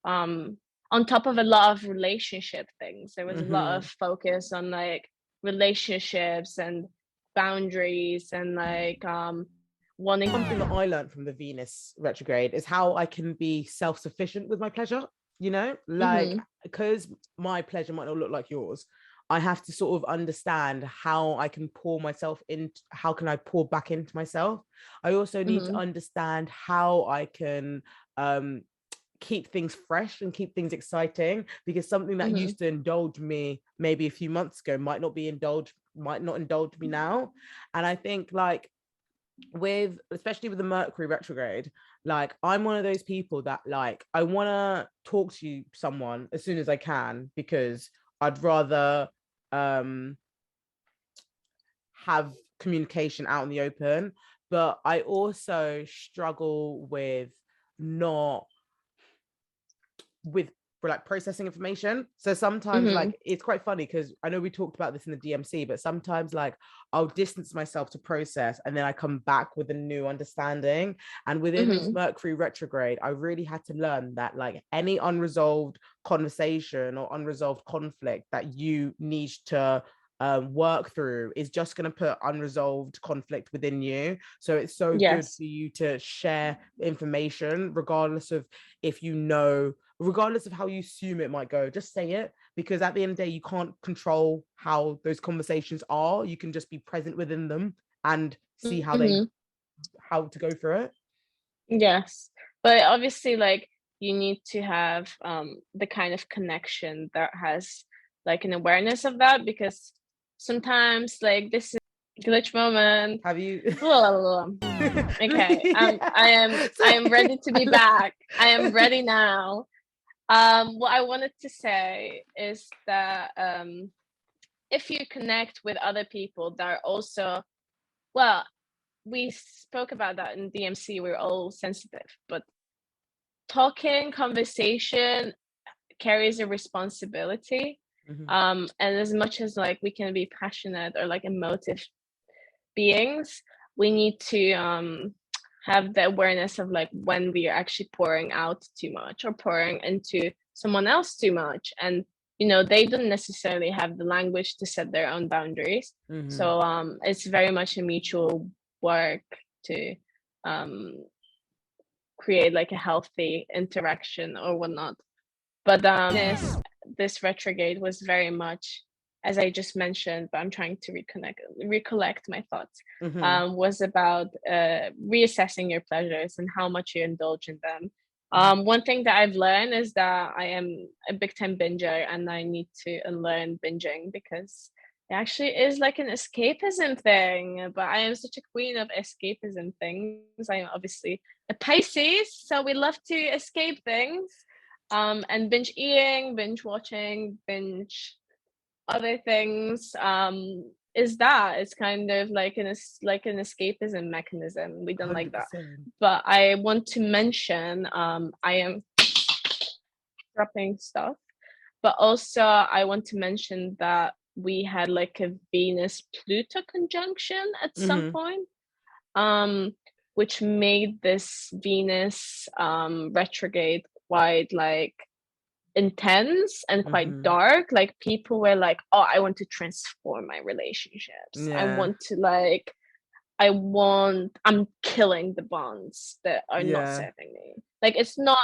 on top of a lot of relationship things. There was a lot of focus on like relationships and boundaries and like wanting. Something that I learned from the Venus retrograde is how I can be self-sufficient with my pleasure, you know, like because my pleasure might not look like yours. I have to sort of understand how I can pour myself in. How can I pour back into myself? I also need to understand how I can keep things fresh and keep things exciting, because something that used to indulge me maybe a few months ago might not indulge me now. And I think like especially with the Mercury retrograde, like I'm one of those people that like I want to talk to someone as soon as I can, because I'd rather have communication out in the open. But I also struggle with like processing information. So sometimes like it's quite funny, because I know we talked about this in the DMC, but sometimes like I'll distance myself to process, and then I come back with a new understanding. And within this Mercury retrograde, I really had to learn that like any unresolved conversation or unresolved conflict that you need to work through is just going to put unresolved conflict within you. So it's so good for you to share information, regardless of how you assume it might go. Just say it, because at the end of the day, you can't control how those conversations are. You can just be present within them and see how to go through it. Yes, but obviously like you need to have the kind of connection that has like an awareness of that, because sometimes like this is glitch moment. Have you okay, I am ready to be back. I am ready now. What I wanted to say is that if you connect with other people that are also, well, we spoke about that in DMC, we're all sensitive, but conversation carries a responsibility. And as much as like we can be passionate or like emotive beings, we need to have the awareness of like when we are actually pouring out too much or pouring into someone else too much, and you know they don't necessarily have the language to set their own boundaries. So it's very much a mutual work to create like a healthy interaction or whatnot. But this retrograde was very much, as I just mentioned, but I'm trying to recollect my thoughts, was about reassessing your pleasures and how much you indulge in them. One thing that I've learned is that I am a big time binger, and I need to unlearn binging, because it actually is like an escapism thing. But I am such a queen of escapism things. I am obviously a Pisces, so we love to escape things. And binge eating, binge watching, binge other things is that it's kind of like an escapism mechanism. We don't like that. 100%. But I want to mention I am dropping stuff, but also I want to mention that we had like a Venus Pluto conjunction at some point, which made this Venus retrograde quite like intense and quite dark. Like people were like, oh, I want to transform my relationships. I'm killing the bonds that are not serving me. Like it's not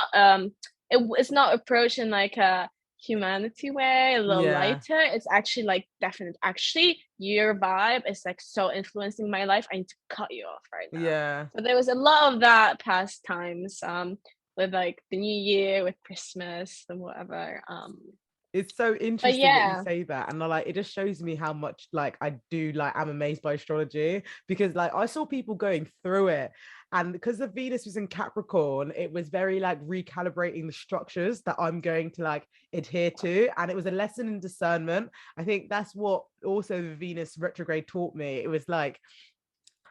approached in like a humanity way, a little lighter. It's actually like definite. Actually, your vibe is like so influencing my life. I need to cut you off right now. Yeah. So there was a lot of that past times. With like the new year, with Christmas and whatever. It's so interesting that you say that, and like it just shows me how much like I'm amazed by astrology, because like I saw people going through it, and because the Venus was in Capricorn, it was very like recalibrating the structures that I'm going to like adhere to, and it was a lesson in discernment. I think that's what also the Venus retrograde taught me. It was like,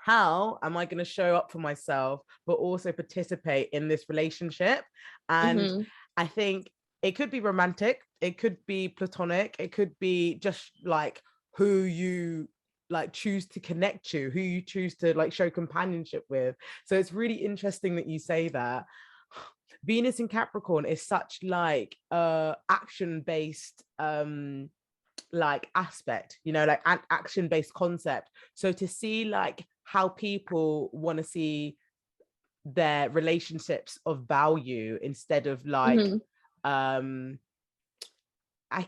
how am I going to show up for myself, but also participate in this relationship? And I think it could be romantic, it could be platonic, it could be just like who you like choose to connect to, who you choose to like show companionship with. So it's really interesting that you say that. Venus in Capricorn is such like action-based like aspect, you know, like an action-based concept. So to see like how people want to see their relationships of value instead of like I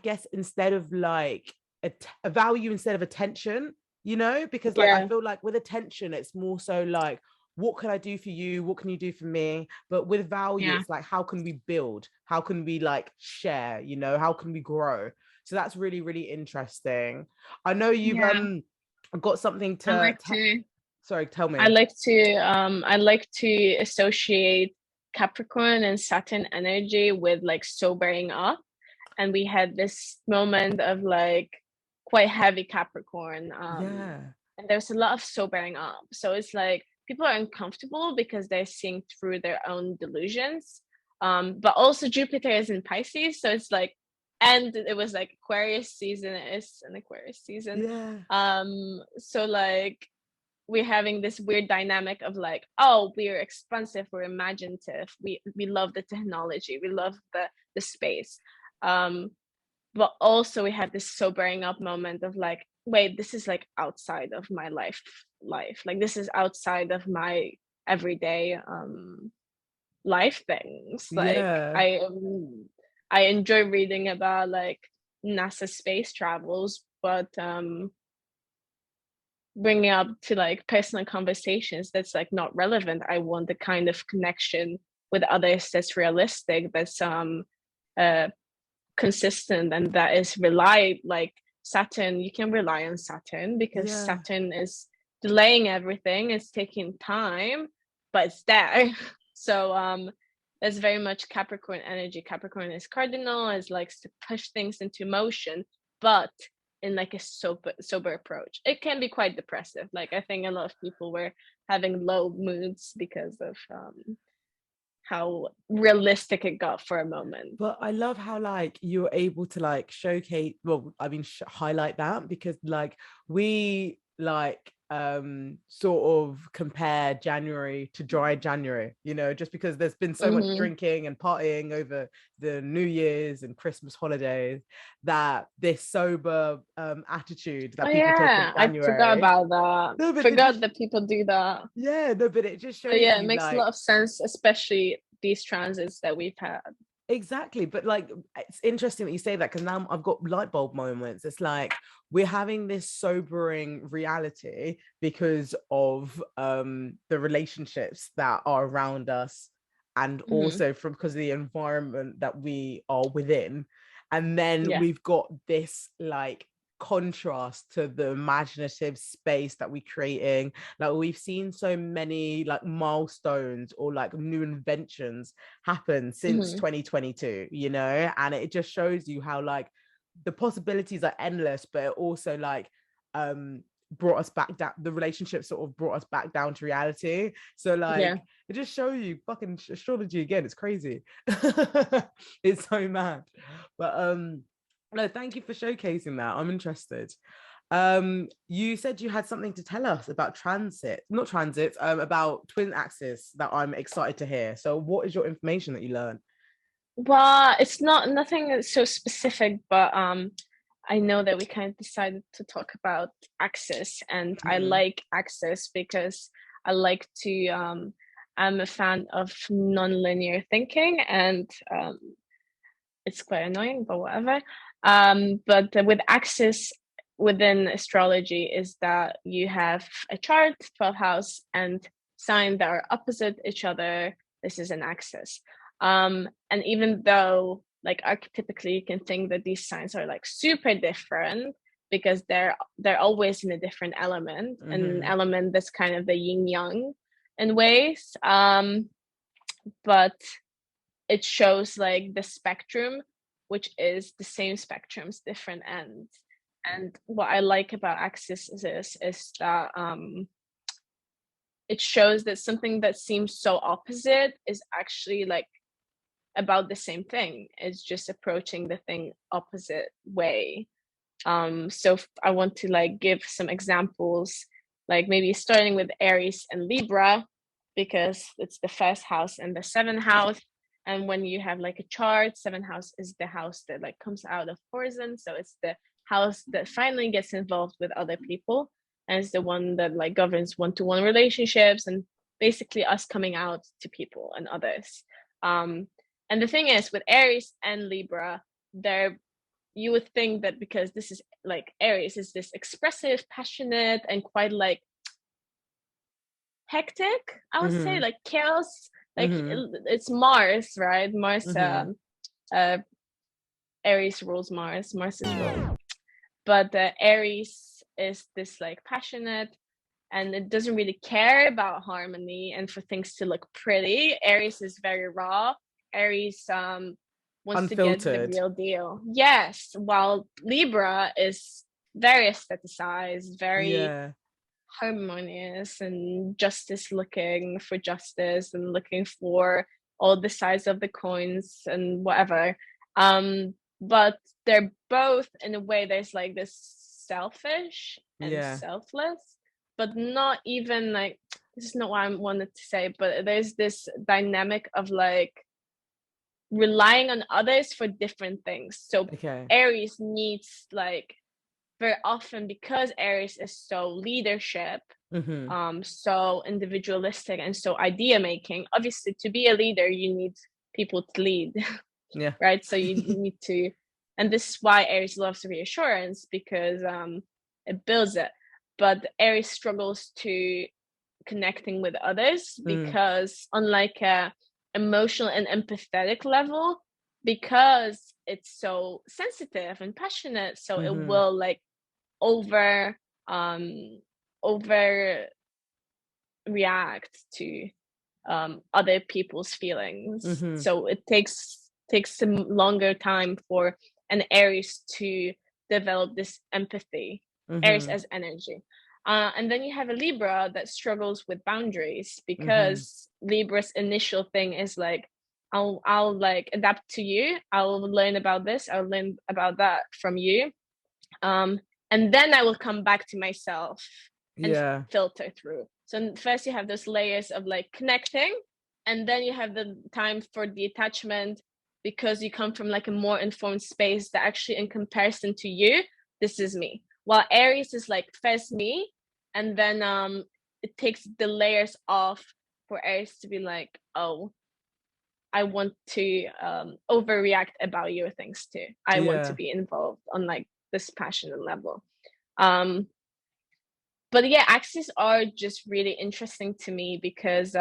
guess instead of like a value instead of attention, you know, because like I feel like with attention it's more so like, what can I do for you, what can you do for me? But with value it's like, how can we build, how can we like share, you know, how can we grow? So that's really, really interesting. I know you've got something to sorry, tell me. I like to associate Capricorn and Saturn energy with like sobering up, and we had this moment of like quite heavy Capricorn, and there's a lot of sobering up. So it's like people are uncomfortable because they're seeing through their own delusions, but also Jupiter is in Pisces, so it's like, and it was like Aquarius season, is an Aquarius season. So like we're having this weird dynamic of like, oh, we're expansive, we're imaginative, we love the technology, we love the space, but also we have this sobering up moment of like, wait, this is like outside of my life, like this is outside of my everyday life things. Like I enjoy reading about like NASA space travels, but bringing up to like personal conversations that's like not relevant. I want the kind of connection with others that's realistic, that's consistent, and that is like Saturn. You can rely on Saturn because Saturn is delaying everything, it's taking time, but it's there. So there's very much Capricorn energy. Capricorn is cardinal, is likes to push things into motion, but in like a sober approach. It can be quite depressive. Like I think a lot of people were having low moods because of how realistic it got for a moment. But I love how like you're able to like showcase, well, I mean highlight that, because like we like sort of compare January to dry January, you know, just because there's been so much drinking and partying over the New Year's and Christmas holidays, that this sober attitude that people take in January. I forgot about that. No, forgot that people do that. Yeah, no, but it just shows it makes a lot of sense, especially these transits that we've had. Exactly. But like it's interesting that you say that, because now I've got light bulb moments. It's like we're having this sobering reality because of the relationships that are around us, and also because of the environment that we are within. And then we've got this like contrast to the imaginative space that we're creating. Like we've seen so many like milestones or like new inventions happen since 2022, you know, and it just shows you how like the possibilities are endless, but it also like brought us back down. The relationship sort of brought us back down to reality. So like it just shows you fucking astrology again. It's crazy. It's so mad. But no, thank you for showcasing that. I'm interested. You said you had something to tell us about about twin axis that I'm excited to hear. So what is your information that you learned? Well, it's nothing so specific, but I know that we kind of decided to talk about axis, and I like axis because I like to I'm a fan of non-linear thinking, and it's quite annoying, but whatever. But with axis within astrology is that you have a chart, 12th house, and signs that are opposite each other. This is an axis. And even though like archetypically you can think that these signs are like super different because they're always in a different element, an element that's kind of the yin yang in ways. But it shows like the spectrum, which is the same spectrums, different ends. And what I like about axis is that it shows that something that seems so opposite is actually like about the same thing. It's just approaching the thing opposite way. So I want to like give some examples, like maybe starting with Aries and Libra, because it's the first house and the seventh house. And when you have like a chart, seventh house is the house that like comes out of horizon. So it's the house that finally gets involved with other people. And it's the one that like governs one-to-one relationships and basically us coming out to people and others. And the thing is with Aries and Libra, you would think that because this is like Aries is this expressive, passionate, and quite like hectic, I would say, like chaos, like it's Mars, right? Mars, Aries rules Mars is ruled, but Aries is this like passionate, and it doesn't really care about harmony and for things to look pretty. Aries is very raw. Aries wants Unfiltered. to get the real deal. Yes, while Libra is very aestheticized, very harmonious and justice, looking for justice and looking for all the sides of the coins and whatever. But they're both, in a way, there's like this selfish and selfless, but not even like, this is not what I wanted to say, but there's this dynamic of like relying on others for different things. So Aries needs like very often, because Aries is so leadership, so individualistic and so idea making. Obviously, to be a leader, you need people to lead. Right. So you need to, and this is why Aries loves reassurance, because it builds it. But Aries struggles to connecting with others because unlike a emotional and empathetic level, because it's so sensitive and passionate, so it will like over react to other people's feelings. So it takes some longer time for an Aries to develop this empathy. Aries as energy. And then you have a Libra that struggles with boundaries, because Libra's initial thing is like, I'll like adapt to you. I'll learn about this. I'll learn about that from you. And then I will come back to myself and filter through. So first you have those layers of like connecting, and then you have the time for the attachment, because you come from like a more informed space that actually, in comparison to you, this is me. While Aries is like first me, and then it takes the layers off for Aries to be like, oh, I want to overreact about your things too. I want to be involved on like this passionate level. But yeah, axes are just really interesting to me because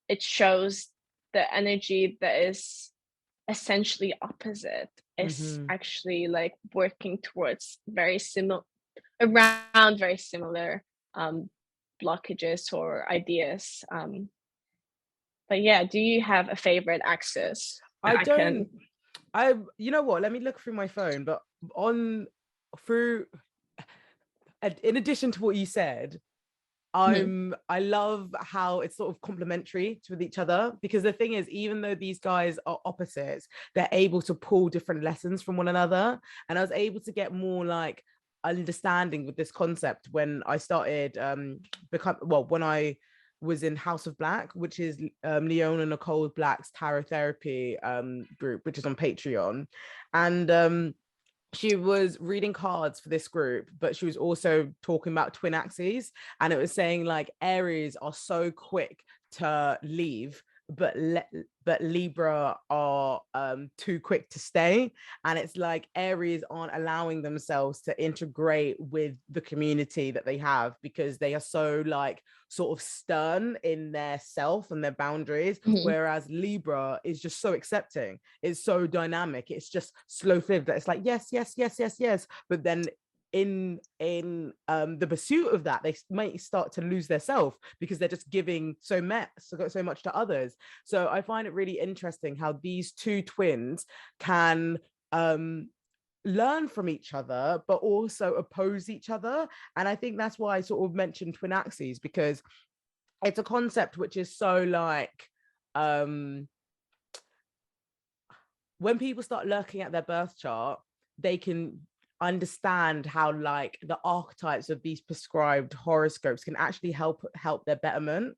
it shows the energy that is essentially opposite is actually like working towards very similar blockages or ideas. But yeah, do you have a favorite axis? You know what, let me look through my phone, but on through in addition to what you said, I love how it's sort of complementary with each other, because the thing is, even though these guys are opposites, they're able to pull different lessons from one another. And I was able to get more like understanding with this concept when I started when I was in House of Black, which is Leona Nicole Black's tarot therapy group, which is on Patreon. And she was reading cards for this group, but she was also talking about twin axes, and it was saying like Aries are so quick to leave, but Libra are too quick to stay. And it's like Aries aren't allowing themselves to integrate with the community that they have, because they are so like sort of stern in their self and their boundaries, whereas Libra is just so accepting, it's so dynamic, it's just slow flip that it's like yes, but then in the pursuit of that, they might start to lose their self, because they're just giving so much to others. So I find it really interesting how these two twins can learn from each other, but also oppose each other. And I think that's why I sort of mentioned twin axes, because it's a concept which is so like when people start looking at their birth chart, they can understand how like the archetypes of these prescribed horoscopes can actually help their betterment.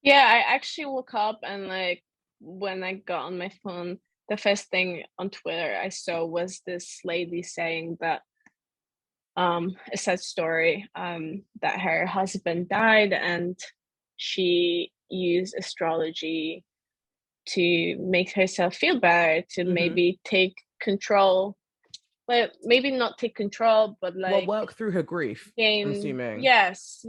Yeah, I actually woke up and like when I got on my phone, the first thing on Twitter I saw was this lady saying that a sad story, that her husband died and she used astrology to make herself feel better, to maybe take control. Well, maybe not take control, but like work through her grief. I'm assuming. Yes.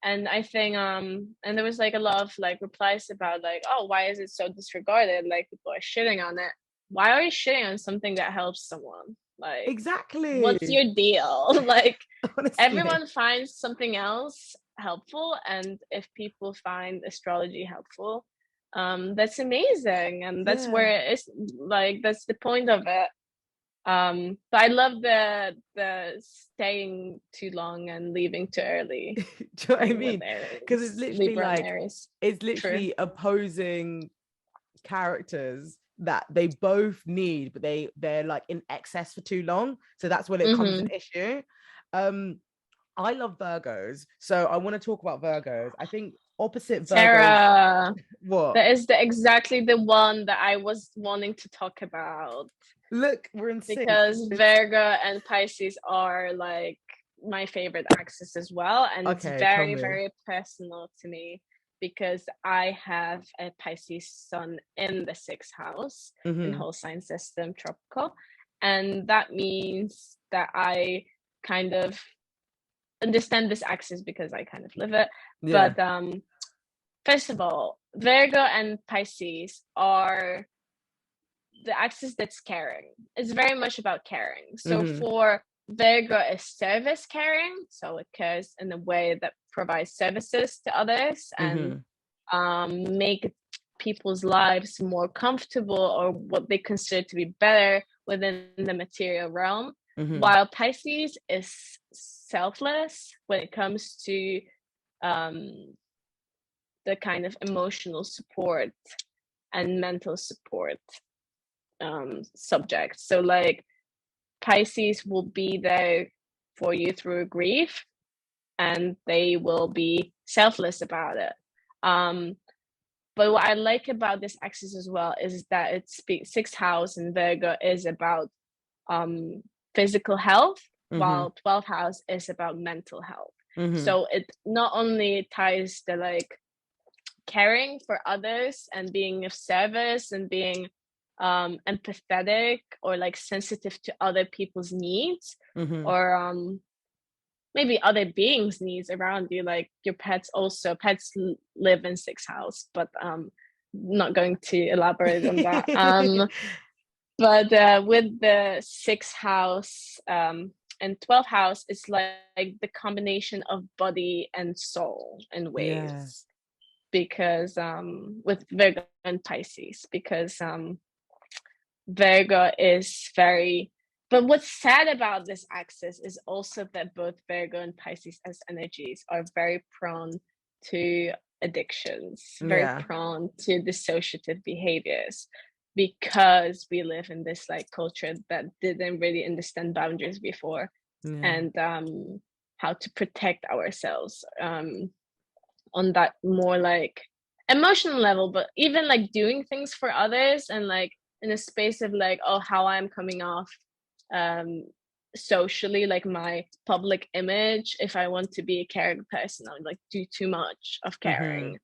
And I think and there was like a lot of like replies about like, oh, why is it so disregarded? Like people are shitting on it. Why are you shitting on something that helps someone? Like exactly, what's your deal? Like honestly, everyone finds something else helpful, and if people find astrology helpful, that's amazing, and that's where it's like that's the point of it. But I love the staying too long and leaving too early. Do you know what I mean? Because it's literally Libra like it's literally True. opposing characters that they both need, but they're like in excess for too long. So that's when it comes an issue. I love Virgos, so I want to talk about Virgos. I think opposite Sarah, Virgos. What? that is exactly the one that I was wanting to talk about. Look, we're in sync. Because Virgo and Pisces are like my favorite axis as well, and it's very, very personal to me because I have a Pisces sun in the 6th house in whole sign system tropical, and that means that I kind of understand this axis because I kind of live it. But first of all, Virgo and Pisces are the axis that's caring. It's very much about caring. So for Virgo is service caring, so it cares in a way that provides services to others and make people's lives more comfortable or what they consider to be better within the material realm. While Pisces is selfless when it comes to the kind of emotional support and mental support subject. So like Pisces will be there for you through grief and they will be selfless about it. But what I like about this axis as well is that it's 6th house in Virgo is about physical health, while 12th house is about mental health. So it not only ties the like caring for others and being of service and being empathetic or like sensitive to other people's needs or maybe other beings' needs around you, like your pets. Also pets live in 6th house, but not going to elaborate on that. But with the 6th house and 12th house, it's like the combination of body and soul in ways. Because with Virgo and Pisces, because Virgo is very, but what's sad about this axis is also that both Virgo and Pisces as energies are very prone to addictions, very prone to dissociative behaviors, because we live in this like culture that didn't really understand boundaries before, and how to protect ourselves on that more like emotional level, but even like doing things for others, and like in a space of like, oh, how I'm coming off socially, like my public image. If I want to be a caring person, I would like do too much of caring.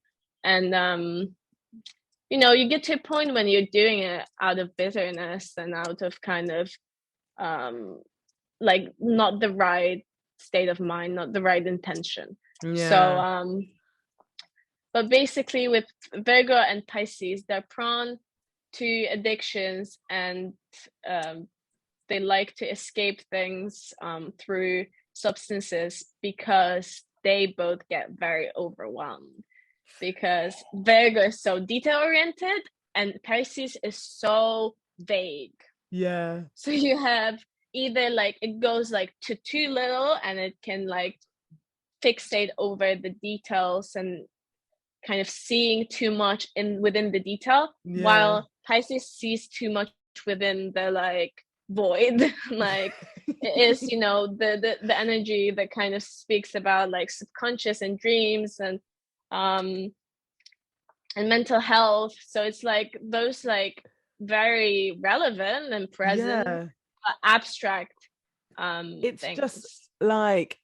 And you know, you get to a point when you're doing it out of bitterness and out of kind of like not the right state of mind, not the right intention. So but basically with Virgo and Pisces, they're prone to addictions, and they like to escape things through substances, because they both get very overwhelmed, because Virgo is so detail oriented and Pisces is so vague. So you have either like it goes like to too little and it can like fixate over the details and kind of seeing too much within the detail, while Pisces sees too much within the like void. Like it is, you know, the energy that kind of speaks about like subconscious and dreams and mental health. So it's like those like very relevant and present abstract it's things. just like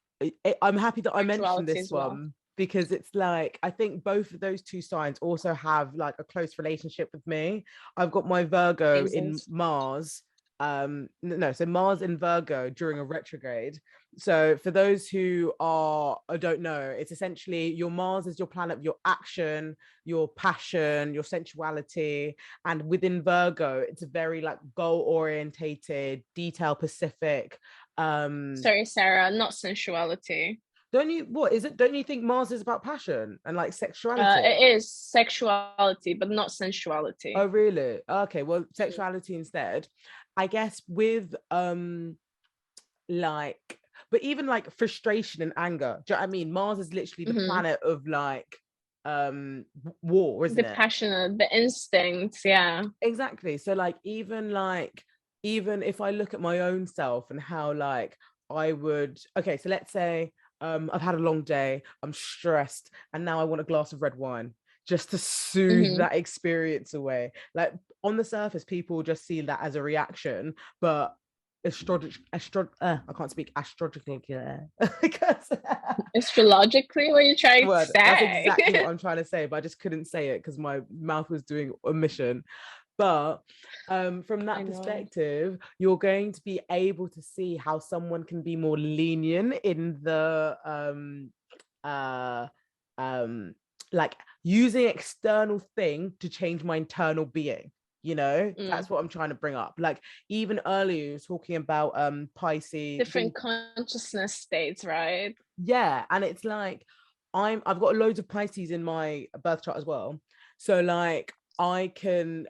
I'm happy that I mentioned this one, because it's like I think both of those two signs also have like a close relationship with me. I've got my Virgo in Mars. So Mars in Virgo during a retrograde. So for those who don't know, it's essentially your Mars is your planet of your action, your passion, your sensuality, and within Virgo it's a very like goal orientated, detail specific. Sorry, Sarah, not sensuality. Don't you think Mars is about passion and like sexuality? It is sexuality, but not sensuality. Oh really? Okay, well, sexuality instead. I guess with like, but even like frustration and anger, do you know what I mean? Mars is literally the planet of like war, isn't it? The passionate, the instincts, exactly. So like even if I look at my own self and how like I would, okay, so let's say I've had a long day, I'm stressed, and now I want a glass of red wine just to soothe that experience away. Like on the surface, people just see that as a reaction, but I can't speak astrologically. Astrologically, what are you trying to say? That's exactly what I'm trying to say, but I just couldn't say it because my mouth was doing omission. But from that perspective, you're going to be able to see how someone can be more lenient in the like using external thing to change my internal being. You know, that's what I'm trying to bring up. Like even earlier you were talking about Pisces, different consciousness states, right? Yeah, and it's like I've got loads of Pisces in my birth chart as well. So like I can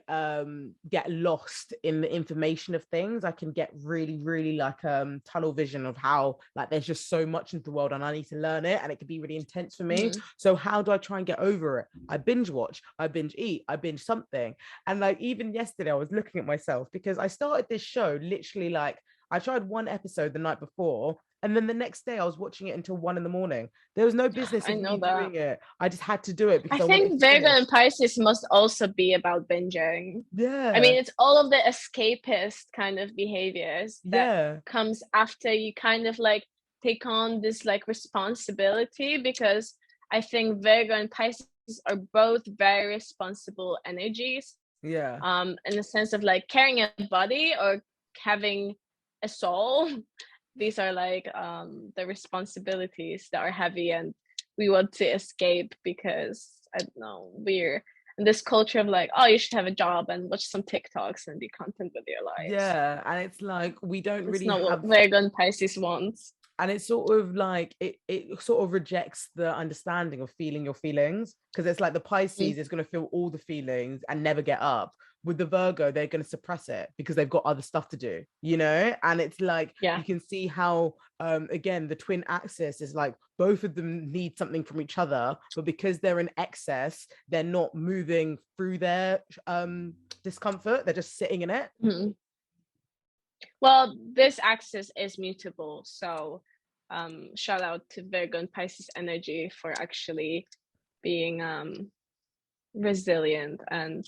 get lost in the information of things. I can get really, really like tunnel vision of how like there's just so much in the world and I need to learn it, and it can be really intense for me. So how do I try and get over it? I binge watch, I binge eat, I binge something. And like even yesterday I was looking at myself because I started this show literally like I tried one episode the night before, and then the next day I was watching it until 1 a.m. There was no business of me doing it. I just had to do it because I think Virgo and Pisces must also be about binging. I mean, it's all of the escapist kind of behaviors that comes after you kind of like take on this like responsibility, because I think Virgo and Pisces are both very responsible energies. In the sense of like carrying a body or having a soul. These are like the responsibilities that are heavy, and we want to escape because I don't know, we're in this culture of like, oh, you should have a job and watch some TikToks and be content with your life. And it's like we don't really not what Virgo and Pisces wants. And it's sort of like it sort of rejects the understanding of feeling your feelings, because it's like the Pisces is going to feel all the feelings and never get up, with the Virgo, they're going to suppress it because they've got other stuff to do, you know? And it's like, you can see how, again, the twin axis is like, both of them need something from each other, but because they're in excess, they're not moving through their discomfort. They're just sitting in it. Mm-hmm. Well, this axis is mutable. So shout out to Virgo and Pisces energy for actually being resilient and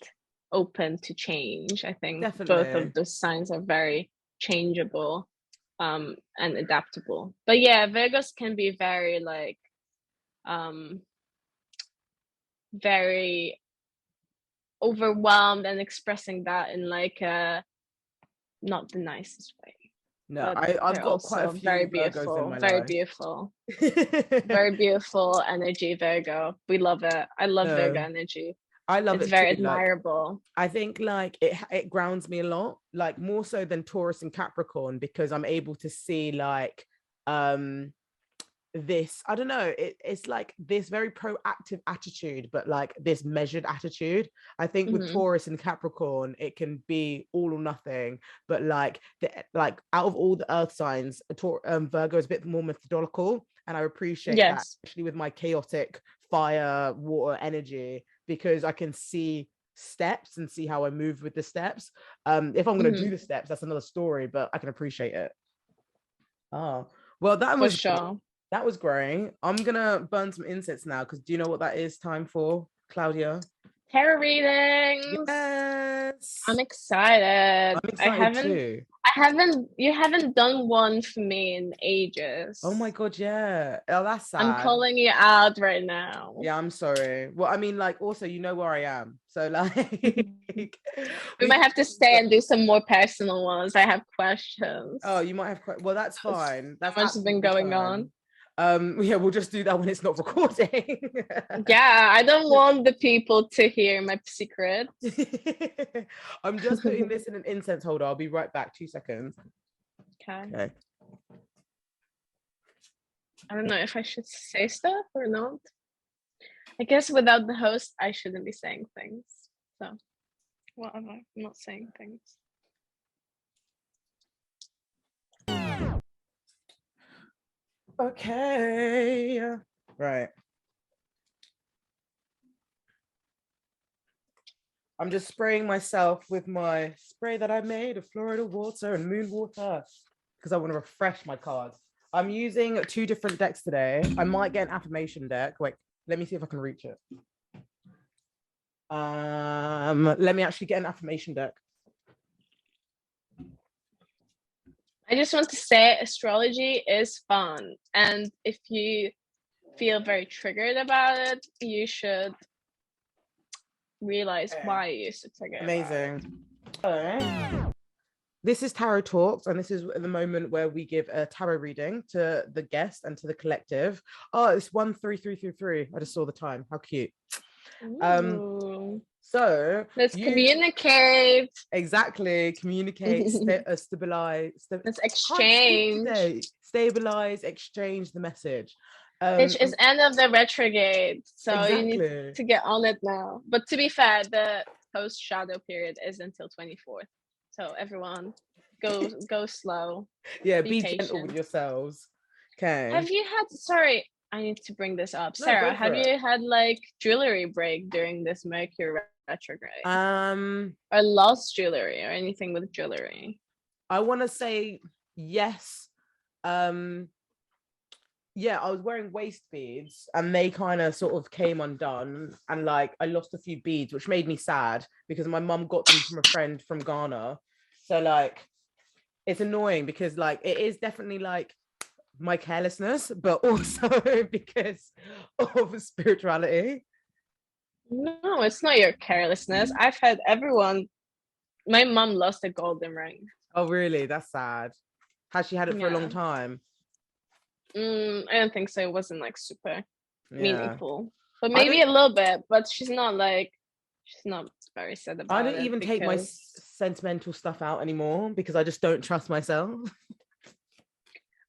open to change. I think both of those signs are very changeable and adaptable. But yeah, Virgos can be very like very overwhelmed and expressing that in like a not the nicest way. No, I've got quite a few very Virgos in my very life. beautiful very beautiful energy, Virgo. We love it. I love Virgo energy. I love it's it very too. admirable. Like, I think like it grounds me a lot, like more so than Taurus and Capricorn, because I'm able to see like this, I don't know, it's like this very proactive attitude, but like this measured attitude. I think with Taurus and Capricorn, it can be all or nothing, but like like out of all the earth signs, Virgo is a bit more methodical, and I appreciate that, especially with my chaotic fire water energy, because I can see steps and see how I move with the steps. If I'm going to do the steps, that's another story, but I can appreciate it. Oh, well, that was sure. That was great. I'm gonna burn some incense now, because do you know what that is time for, Klaudia? Tarot readings. Yes. I'm excited. I'm excited too. You haven't done one for me in ages. Oh my god, yeah. Oh, that's sad. I'm calling you out right now. Yeah, I'm sorry. Well, I mean, like, also, you know where I am, so like we might have to stay and do some more personal ones. I have questions. Oh, you might have well, that's fine. That's what's been going on. Yeah, we'll just do that when it's not recording. Yeah, I don't want the people to hear my secret. I'm just putting this in an incense holder. I'll be right back. 2 seconds. Okay. I don't know if I should say stuff or not. I guess without the host, I shouldn't be saying things. So, whatever. I'm not saying things. Okay. Right. I'm just spraying myself with my spray that I made of Florida water and moon water, because I want to refresh my cards. I'm using 2 different decks today. I might get an affirmation deck. Wait, let me see if I can reach it. Let me actually get an affirmation deck. I just want to say astrology is fun. And if you feel very triggered about it, you should realize why you used to trigger. Amazing. Hello. This is Tarot Talks, and this is the moment where we give a tarot reading to the guest and to the collective. Oh, it's 13333. I just saw the time. How cute. So let's communicate. Exactly, communicate, stabilize. Let's exchange. Stabilize, exchange the message. Which is end of the retrograde, so you need to get on it now. But to be fair, the post shadow period is until 24th, so everyone go slow. Yeah, be gentle with yourselves. Okay. Have you had? Sorry, I need to bring this up, Sarah. Have you had like jewelry break during this Mercury retrograde? Or lost jewelry or anything with jewelry? I want to say yes. Yeah, I was wearing waist beads and they kind of sort of came undone, and like I lost a few beads, which made me sad because my mum got them from a friend from Ghana. So like it's annoying because like it is definitely like my carelessness, but also because of spirituality. No, it's not your carelessness. I've had everyone. My mum lost a golden ring. Oh really? That's sad. Has she had it for a long time? I don't think so. It wasn't like super meaningful, but maybe a little bit. But she's not very sad about it. I don't even take my sentimental stuff out anymore because I just don't trust myself.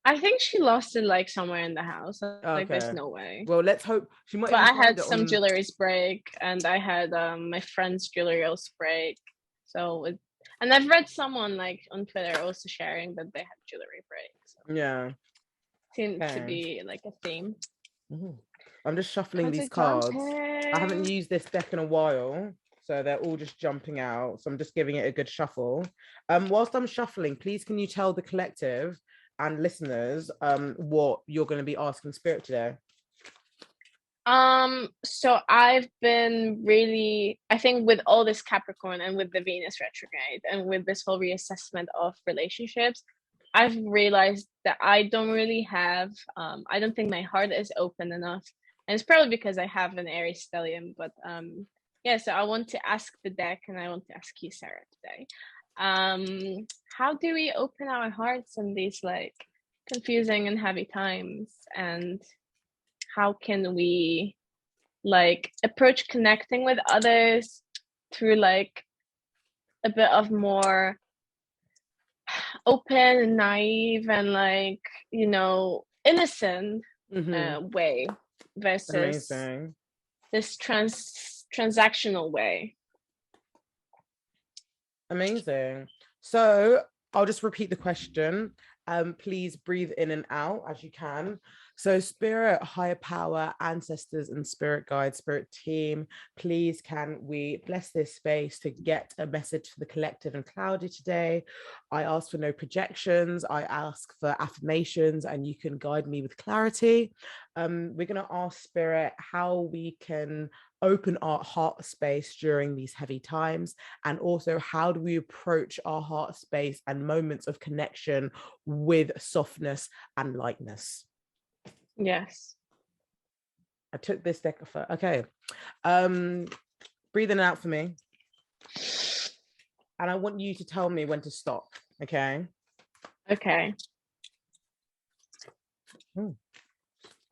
I think she lost it like somewhere in the house. Like there's no way. Well, let's hope she might. But I had some jewelry break, and I had my friend's jewelry break. So and I've read someone like on Twitter also sharing that they have jewelry break. So yeah, seems to be like a theme. I'm just shuffling these cards. I haven't used this deck in a while, so they're all just jumping out. So I'm just giving it a good shuffle. Whilst I'm shuffling, please can you tell the collective and listeners what you're going to be asking Spirit today? So I've been really, I think with all this Capricorn and with the Venus retrograde and with this whole reassessment of relationships, I've realized that I don't really have, I don't think my heart is open enough. And it's probably because I have an Aries stellium, but yeah, so I want to ask the deck and I want to ask you, Sarah, today. How do we open our hearts in these like confusing and heavy times? And how can we like approach connecting with others through like a bit of more open and naive and like, you know, innocent way versus this transactional way? Amazing. So I'll just repeat the question. Please breathe in and out as you can. So spirit, higher power, ancestors and spirit guides, spirit team, please can we bless this space to get a message for the collective and Klaudia today. I ask for no projections. I ask for affirmations and you can guide me with clarity. We're going to ask spirit how we can open our heart space during these heavy times, and also how do we approach our heart space and moments of connection with softness and lightness. Yes, I took this deck off. Okay, breathe in and out for me, and I want you to tell me when to stop. Okay.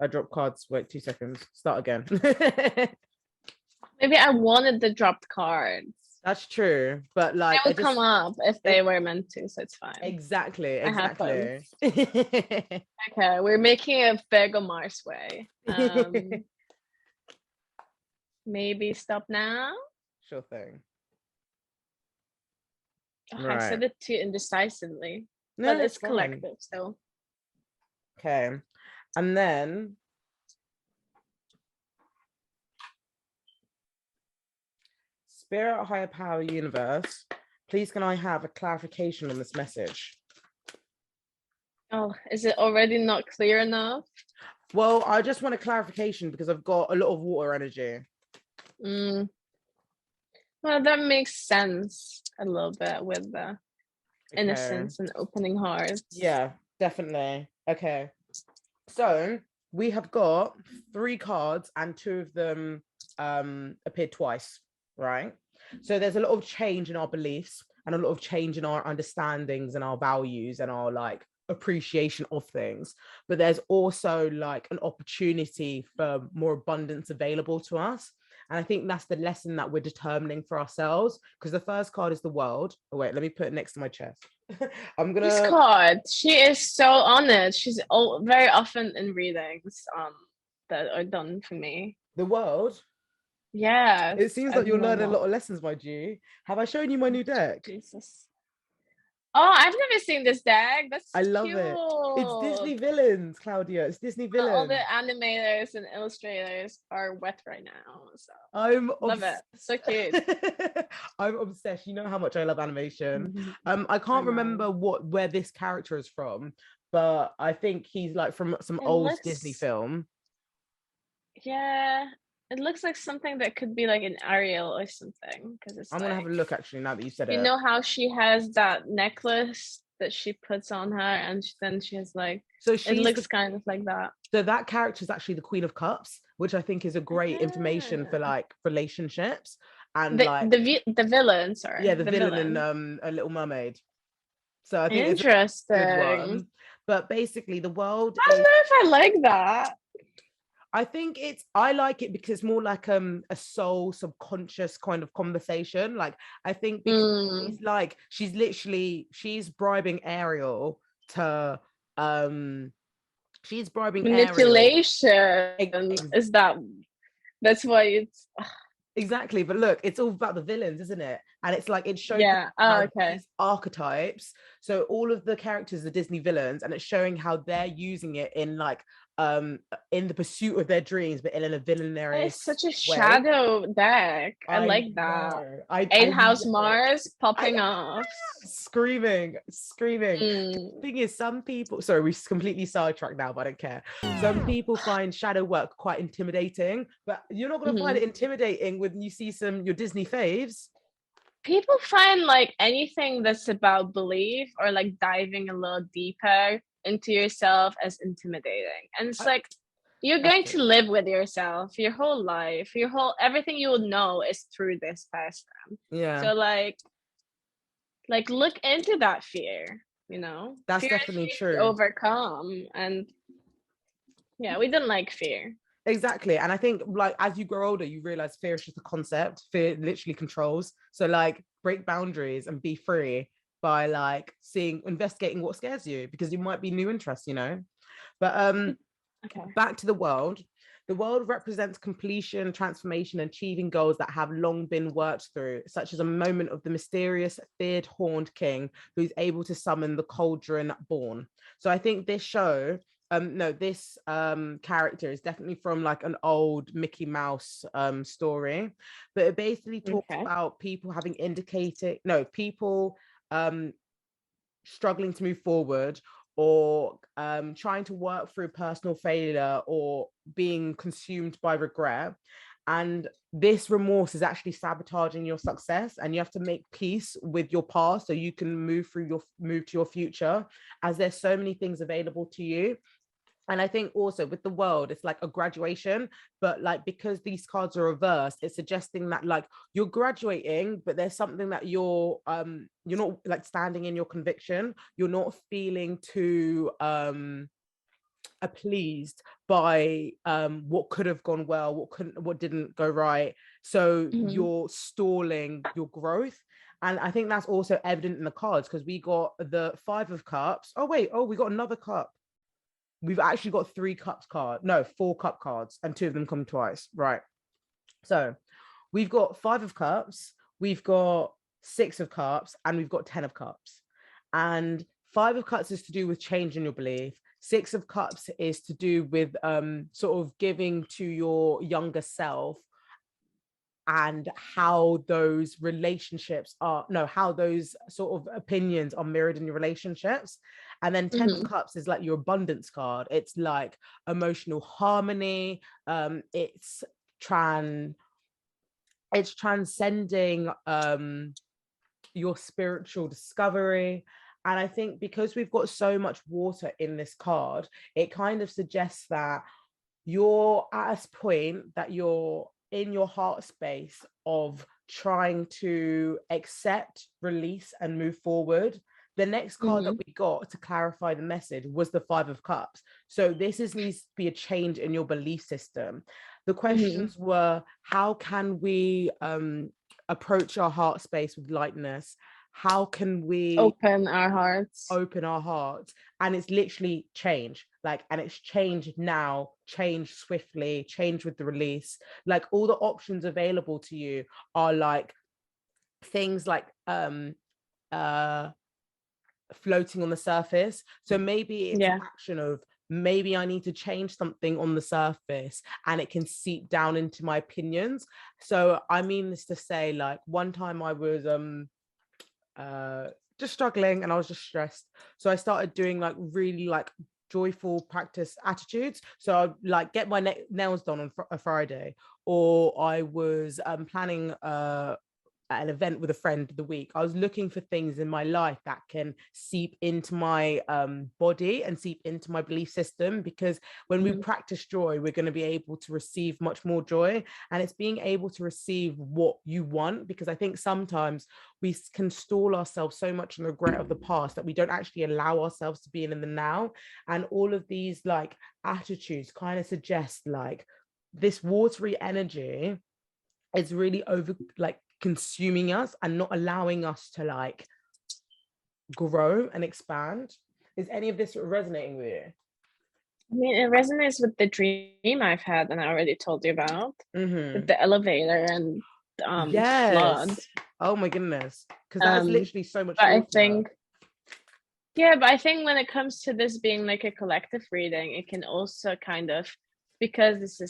I dropped cards. Wait 2 seconds. Start again. Maybe I wanted the dropped cards. That's true, but like they would come up if they were meant to, so it's fine. Exactly. Okay, we're making a Virgo Mars way. Maybe stop now. Sure thing. Right. I said it too indecisively, but it's collective. So okay, and then Spirit, higher power, universe, please can I have a clarification on this message? Oh, is it already not clear enough? Well, I just want a clarification because I've got a lot of water energy. Well, that makes sense a little bit with the innocence and opening hearts. Yeah, definitely. Okay, so we have got 3 cards and 2 of them appeared twice, right? So there's a lot of change in our beliefs and a lot of change in our understandings and our values and our like appreciation of things, but there's also like an opportunity for more abundance available to us. And I think that's the lesson that we're determining for ourselves, because the first card is the world. Oh wait, let me put it next to my chest. I'm gonna. This card, she is so on it. She's very often in readings that are done for me. The world. Yeah. It seems like you're learning a lot of lessons, my G. Have I shown you my new deck? Jesus. Oh, I've never seen this deck. That's I love cute. it. It's Disney villains, Klaudia. It's Disney villains. All the animators and illustrators are wet right now. So I'm love it. So cute. I'm obsessed. You know how much I love animation. I can't remember where this character is from, but I think he's like from some old Disney film. Yeah. It looks like something that could be like an Ariel or something, because it's. I'm gonna have a look actually now that you said it. You know how she has that necklace that she puts on her, and then she has like. So it looks kind of like that. So that character is actually the Queen of Cups, which I think is a great information for like relationships and the villain. Sorry. Yeah, the villain in A Little Mermaid. So I think interesting. It's a good one. But basically, the world. I don't know if I like that. I think I like it because it's more like a soul subconscious kind of conversation. Like I think because it's like she's bribing Ariel to she's bribing manipulation. Is that's why it's exactly. But look, it's all about the villains, isn't it? and it's like it shows okay. these archetypes. So all of the characters are Disney villains, and it's showing how they're using it in like in the pursuit of their dreams, but in a villainary It's such a way. shadow deck. I like that. Know. Eighth house Mars popping off. Screaming. The thing is, some people, sorry, we completely sidetracked now, but I don't care. Some people find shadow work quite intimidating, but you're not going to find it intimidating when you see your Disney faves. People find like anything that's about belief or like diving a little deeper into yourself as intimidating. And it's like, you're going to live with yourself your whole life, everything you will know is through this pastime. Yeah. So like look into that fear, you know? That's fear definitely true. To overcome. And yeah, we don't like fear. Exactly. And I think like as you grow older, you realize fear is just a concept. Fear literally controls. So like break boundaries and be free by like investigating what scares you, because you might be new interests, you know. But okay. Back to the world. The world represents completion, transformation, and achieving goals that have long been worked through, such as a moment of the mysterious, feared, horned king who's able to summon the cauldron born. So I think this show, this character is definitely from like an old Mickey Mouse story, but it basically talks about people people struggling to move forward, or trying to work through personal failure, or being consumed by regret. And this remorse is actually sabotaging your success, and you have to make peace with your past so you can move to your future, as there's so many things available to you. And I think also with the world, it's like a graduation, but like because these cards are reversed, it's suggesting that like you're graduating, but there's something that you're not like standing in your conviction. You're not feeling too pleased by what could have gone well, what didn't go right. So you're stalling your growth. And I think that's also evident in the cards, because we got the 5 of Cups. We got another cup. We've actually got 4 cup cards, and 2 of them come twice. Right. So we've got 5 of Cups, we've got 6 of Cups, and we've got 10 of Cups. And 5 of Cups is to do with change in your belief. 6 of Cups is to do with sort of giving to your younger self, and how those how those sort of opinions are mirrored in your relationships. And then 10 of Cups is like your abundance card. It's like emotional harmony. It's transcending your spiritual discovery. And I think because we've got so much water in this card, it kind of suggests that you're at a point that you're in your heart space of trying to accept, release, and move forward. The next card that we got to clarify the message was the 5 of Cups. So needs to be a change in your belief system. The questions were, how can we approach our heart space with lightness? How can we open our hearts? And it's literally change. And it's changed now, change swiftly, change with the release. Like all the options available to you are like things like floating on the surface. So maybe it's an action of, maybe I need to change something on the surface, and it can seep down into my opinions. So I mean this to say, like one time I was just struggling, and I was just stressed. So I started doing like really like joyful practice attitudes. So I'd like get my nails done on a Friday, or I was planning an event with a friend of the week. I was looking for things in my life that can seep into my body and seep into my belief system, because when we practice joy, we're going to be able to receive much more joy. And it's being able to receive what you want, because I think sometimes we can stall ourselves so much in regret of the past that we don't actually allow ourselves to be in the now. And all of these like attitudes kind of suggest like this watery energy is really consuming us and not allowing us to like grow and expand. Is any of this resonating with you? I mean, it resonates with the dream I've had, and I already told you about, with the elevator and flood. Oh my goodness, because that's literally so much but water. I think, yeah, but I think when it comes to this being like a collective reading, it can also kind of, because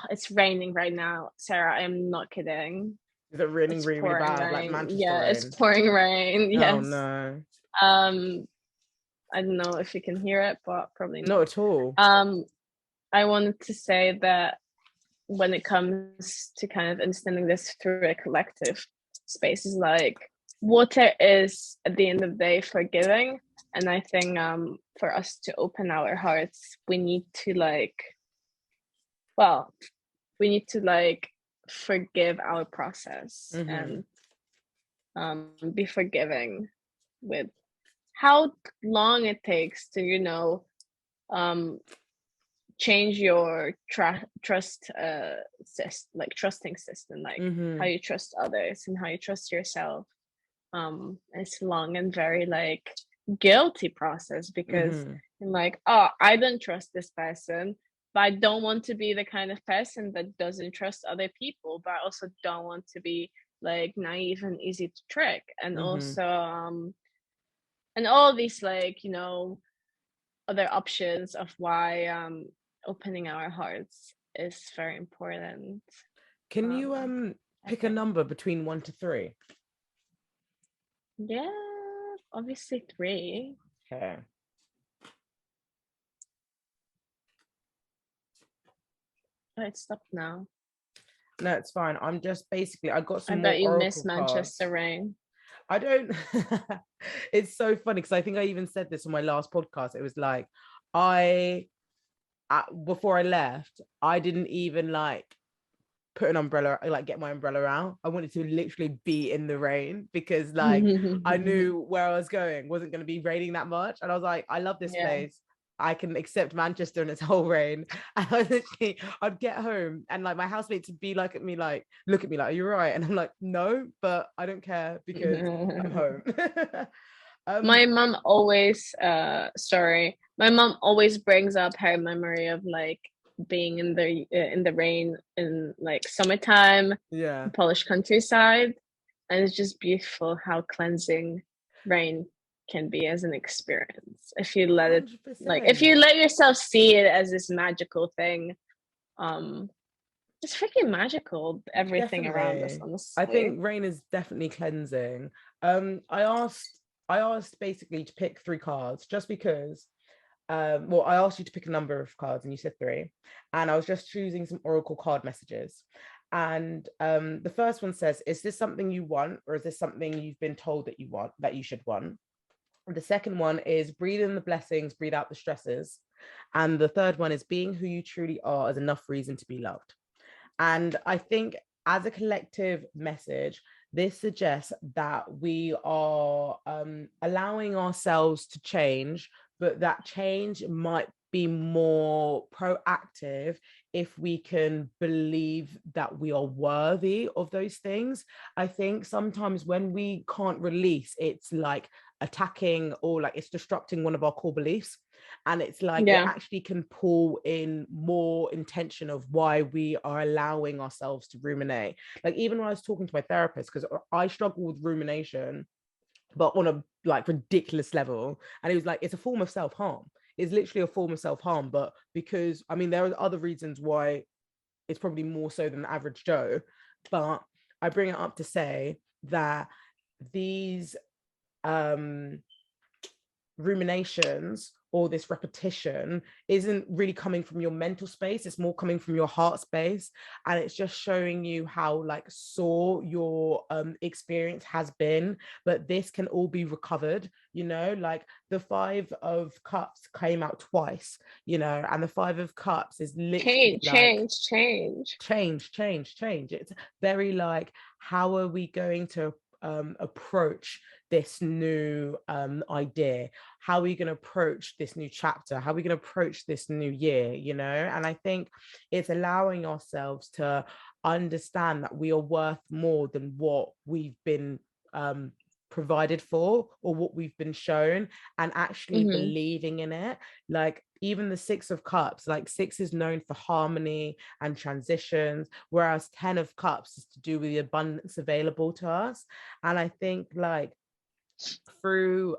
it's raining right now, Sarah, I'm not kidding. Is it raining It's really, really pouring bad, like rain. Manchester Yeah, rain? it's pouring rain. Oh Yes. no. I don't know if you can hear it, but probably Not at all. I wanted to say that when it comes to kind of understanding this through a collective space, is like water is at the end of the day forgiving, and I think for us to open our hearts, we need to forgive our process and be forgiving with how long it takes to change your trust trusting system, like how you trust others and how you trust yourself. It's long and very like guilty process, because I'm like, oh, I don't trust this person, but I don't want to be the kind of person that doesn't trust other people, but I also don't want to be like naive and easy to trick. And also and all these other options of why opening our hearts is very important. Can you pick a number between 1 to 3? Yeah, obviously 3. Okay. Oh, it stopped now. No, it's fine. I'm just basically, I got some I more bet you oracle miss Manchester cards. rain. I don't. It's so funny because I think I even said this on my last podcast. It was like, before I left, I didn't even like put an umbrella, like get my umbrella out. I wanted to literally be in the rain because like I knew where I was going wasn't going to be raining that much, and I was like, I love this place. I can accept Manchester and its whole rain. And I'd get home and like my housemates would be like at me, like, look at me like, are you right? And I'm like, no, but I don't care because I'm home. My mom always my mom always brings up her memory of like being in the rain in like summertime, Polish countryside, and it's just beautiful how cleansing rain can be as an experience if you let it 100%. if you let yourself see it as this magical thing. It's freaking magical, everything Definitely around us, honestly. I think rain is definitely cleansing. I asked basically to pick 3 cards just because well, I asked you to pick a number of cards and you said 3, and I was just choosing some oracle card messages. And the first one says, is this something you want, or is this something you've been told that you want, that you should want? The second one is breathe in the blessings, breathe out the stresses. And the third one is being who you truly are is enough reason to be loved. And I think as a collective message, this suggests that we are allowing ourselves to change, but that change might be more proactive if we can believe that we are worthy of those things. I think sometimes when we can't release, it's like attacking or like it's disrupting one of our core beliefs, and it's like it actually can pull in more intention of why we are allowing ourselves to ruminate. Like even when I was talking to my therapist, because I struggle with rumination but on a like ridiculous level, and he was like, it's a form of self-harm. It's literally a form of self-harm, but because I mean there are other reasons why it's probably more so than the average Joe, but I bring it up to say that these ruminations or this repetition isn't really coming from your mental space, it's more coming from your heart space, and it's just showing you how like sore your experience has been, but this can all be recovered, like the 5 of Cups came out twice, and the 5 of Cups is literally change. It's very like, how are we going to approach this new idea? How are you going to approach this new chapter? How are we going to approach this new year? And I think it's allowing ourselves to understand that we are worth more than what we've been provided for or what we've been shown, and actually believing in it. Like even the Six of Cups, like six is known for harmony and transitions, whereas 10 of Cups is to do with the abundance available to us. And I think like through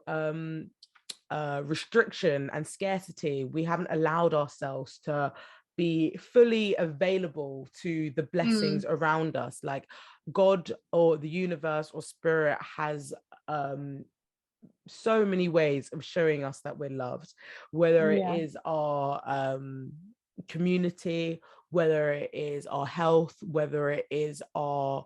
restriction and scarcity, we haven't allowed ourselves to be fully available to the blessings around us. Like God or the universe or spirit has so many ways of showing us that we're loved, whether it is our community, whether it is our health, whether it is our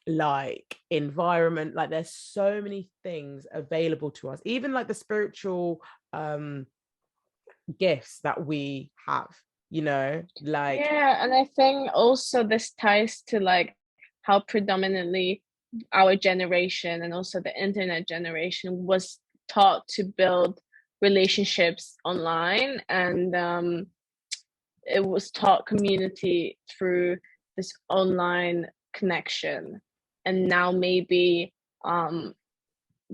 like environment. Like there's so many things available to us, even like the spiritual gifts that we have, you know, like and I think also this ties to like how predominantly our generation and also the internet generation was taught to build relationships online, and it was taught community through this online connection. And now maybe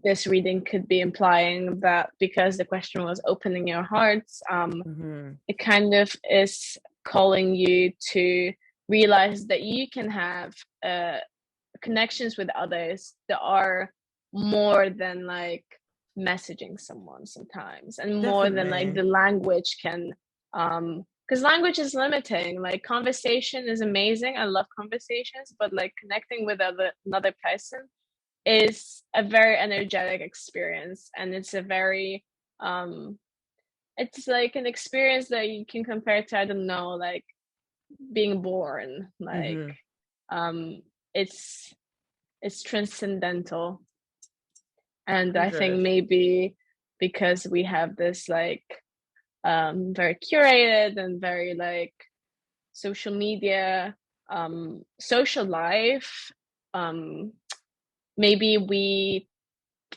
this reading could be implying that because the question was opening your hearts, it kind of is calling you to realize that you can have connections with others that are more than like messaging someone sometimes, and more than like the language can, because language is limiting. Like conversation is amazing, I love conversations, but like connecting with another person is a very energetic experience, and it's a very it's like an experience that you can compare to, I don't know, like being born. Like it's transcendental. And I think maybe because we have this like very curated and very like social media social life, maybe we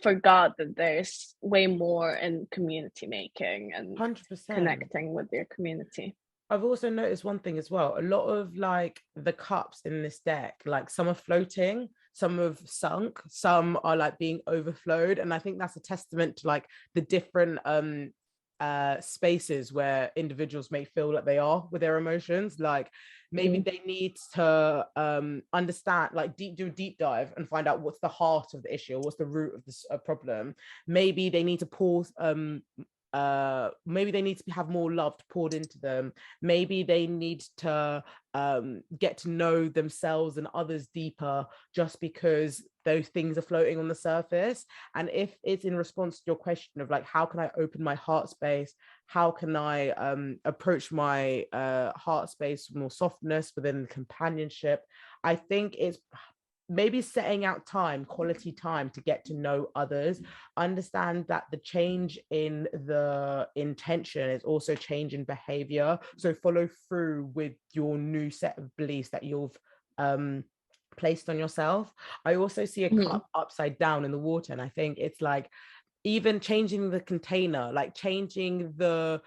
forgot that there's way more in community making and 100% connecting with your community. I've also noticed one thing as well. A lot of like the cups in this deck, like some are floating, some have sunk, some are like being overflowed. And I think that's a testament to like the different spaces where individuals may feel that they are with their emotions. Like maybe they need to understand, like do a deep dive and find out what's the heart of the issue, or what's the root of this problem. Maybe they need to pause, maybe they need to have more love poured into them. Maybe they need to get to know themselves and others deeper, just because those things are floating on the surface. And if it's in response to your question of like, how can I open my heart space, how can I approach my heart space with more softness within companionship, I think it's maybe setting out time, quality time, to get to know others. Understand that the change in the intention is also change in behavior. So follow through with your new set of beliefs that you've placed on yourself. I also see a cup upside down in the water, and I think it's like even changing the container, like changing the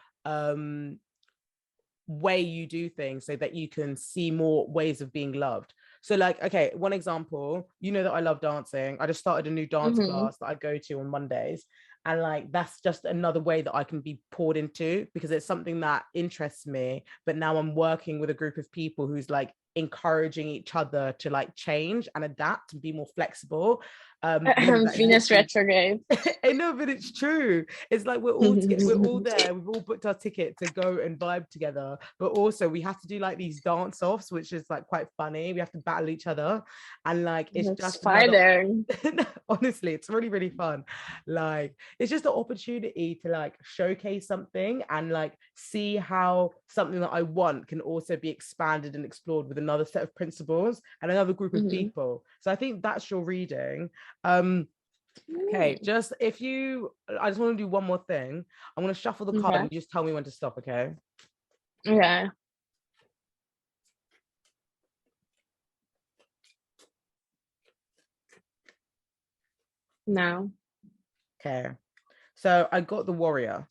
way you do things so that you can see more ways of being loved. So like, okay, one example, you know that I love dancing. I just started a new dance class that I go to on Mondays. And like, that's just another way that I can be poured into, because it's something that interests me. But now I'm working with a group of people who's like encouraging each other to like change and adapt and be more flexible. Venus retrograde. I know, but it's true. It's like we're all there. We've all booked our ticket to go and vibe together. But also we have to do like these dance offs, which is like quite funny. We have to battle each other, and like it's just fighting. Honestly, it's really, really fun. Like it's just an opportunity to like showcase something and like see how something that I want can also be expanded and explored with another set of principles and another group of people. So I think that's your reading. Okay, just I just want to do one more thing. I'm going to shuffle the card and you just tell me when to stop, okay? Okay. No. Okay, so I got the Warrior.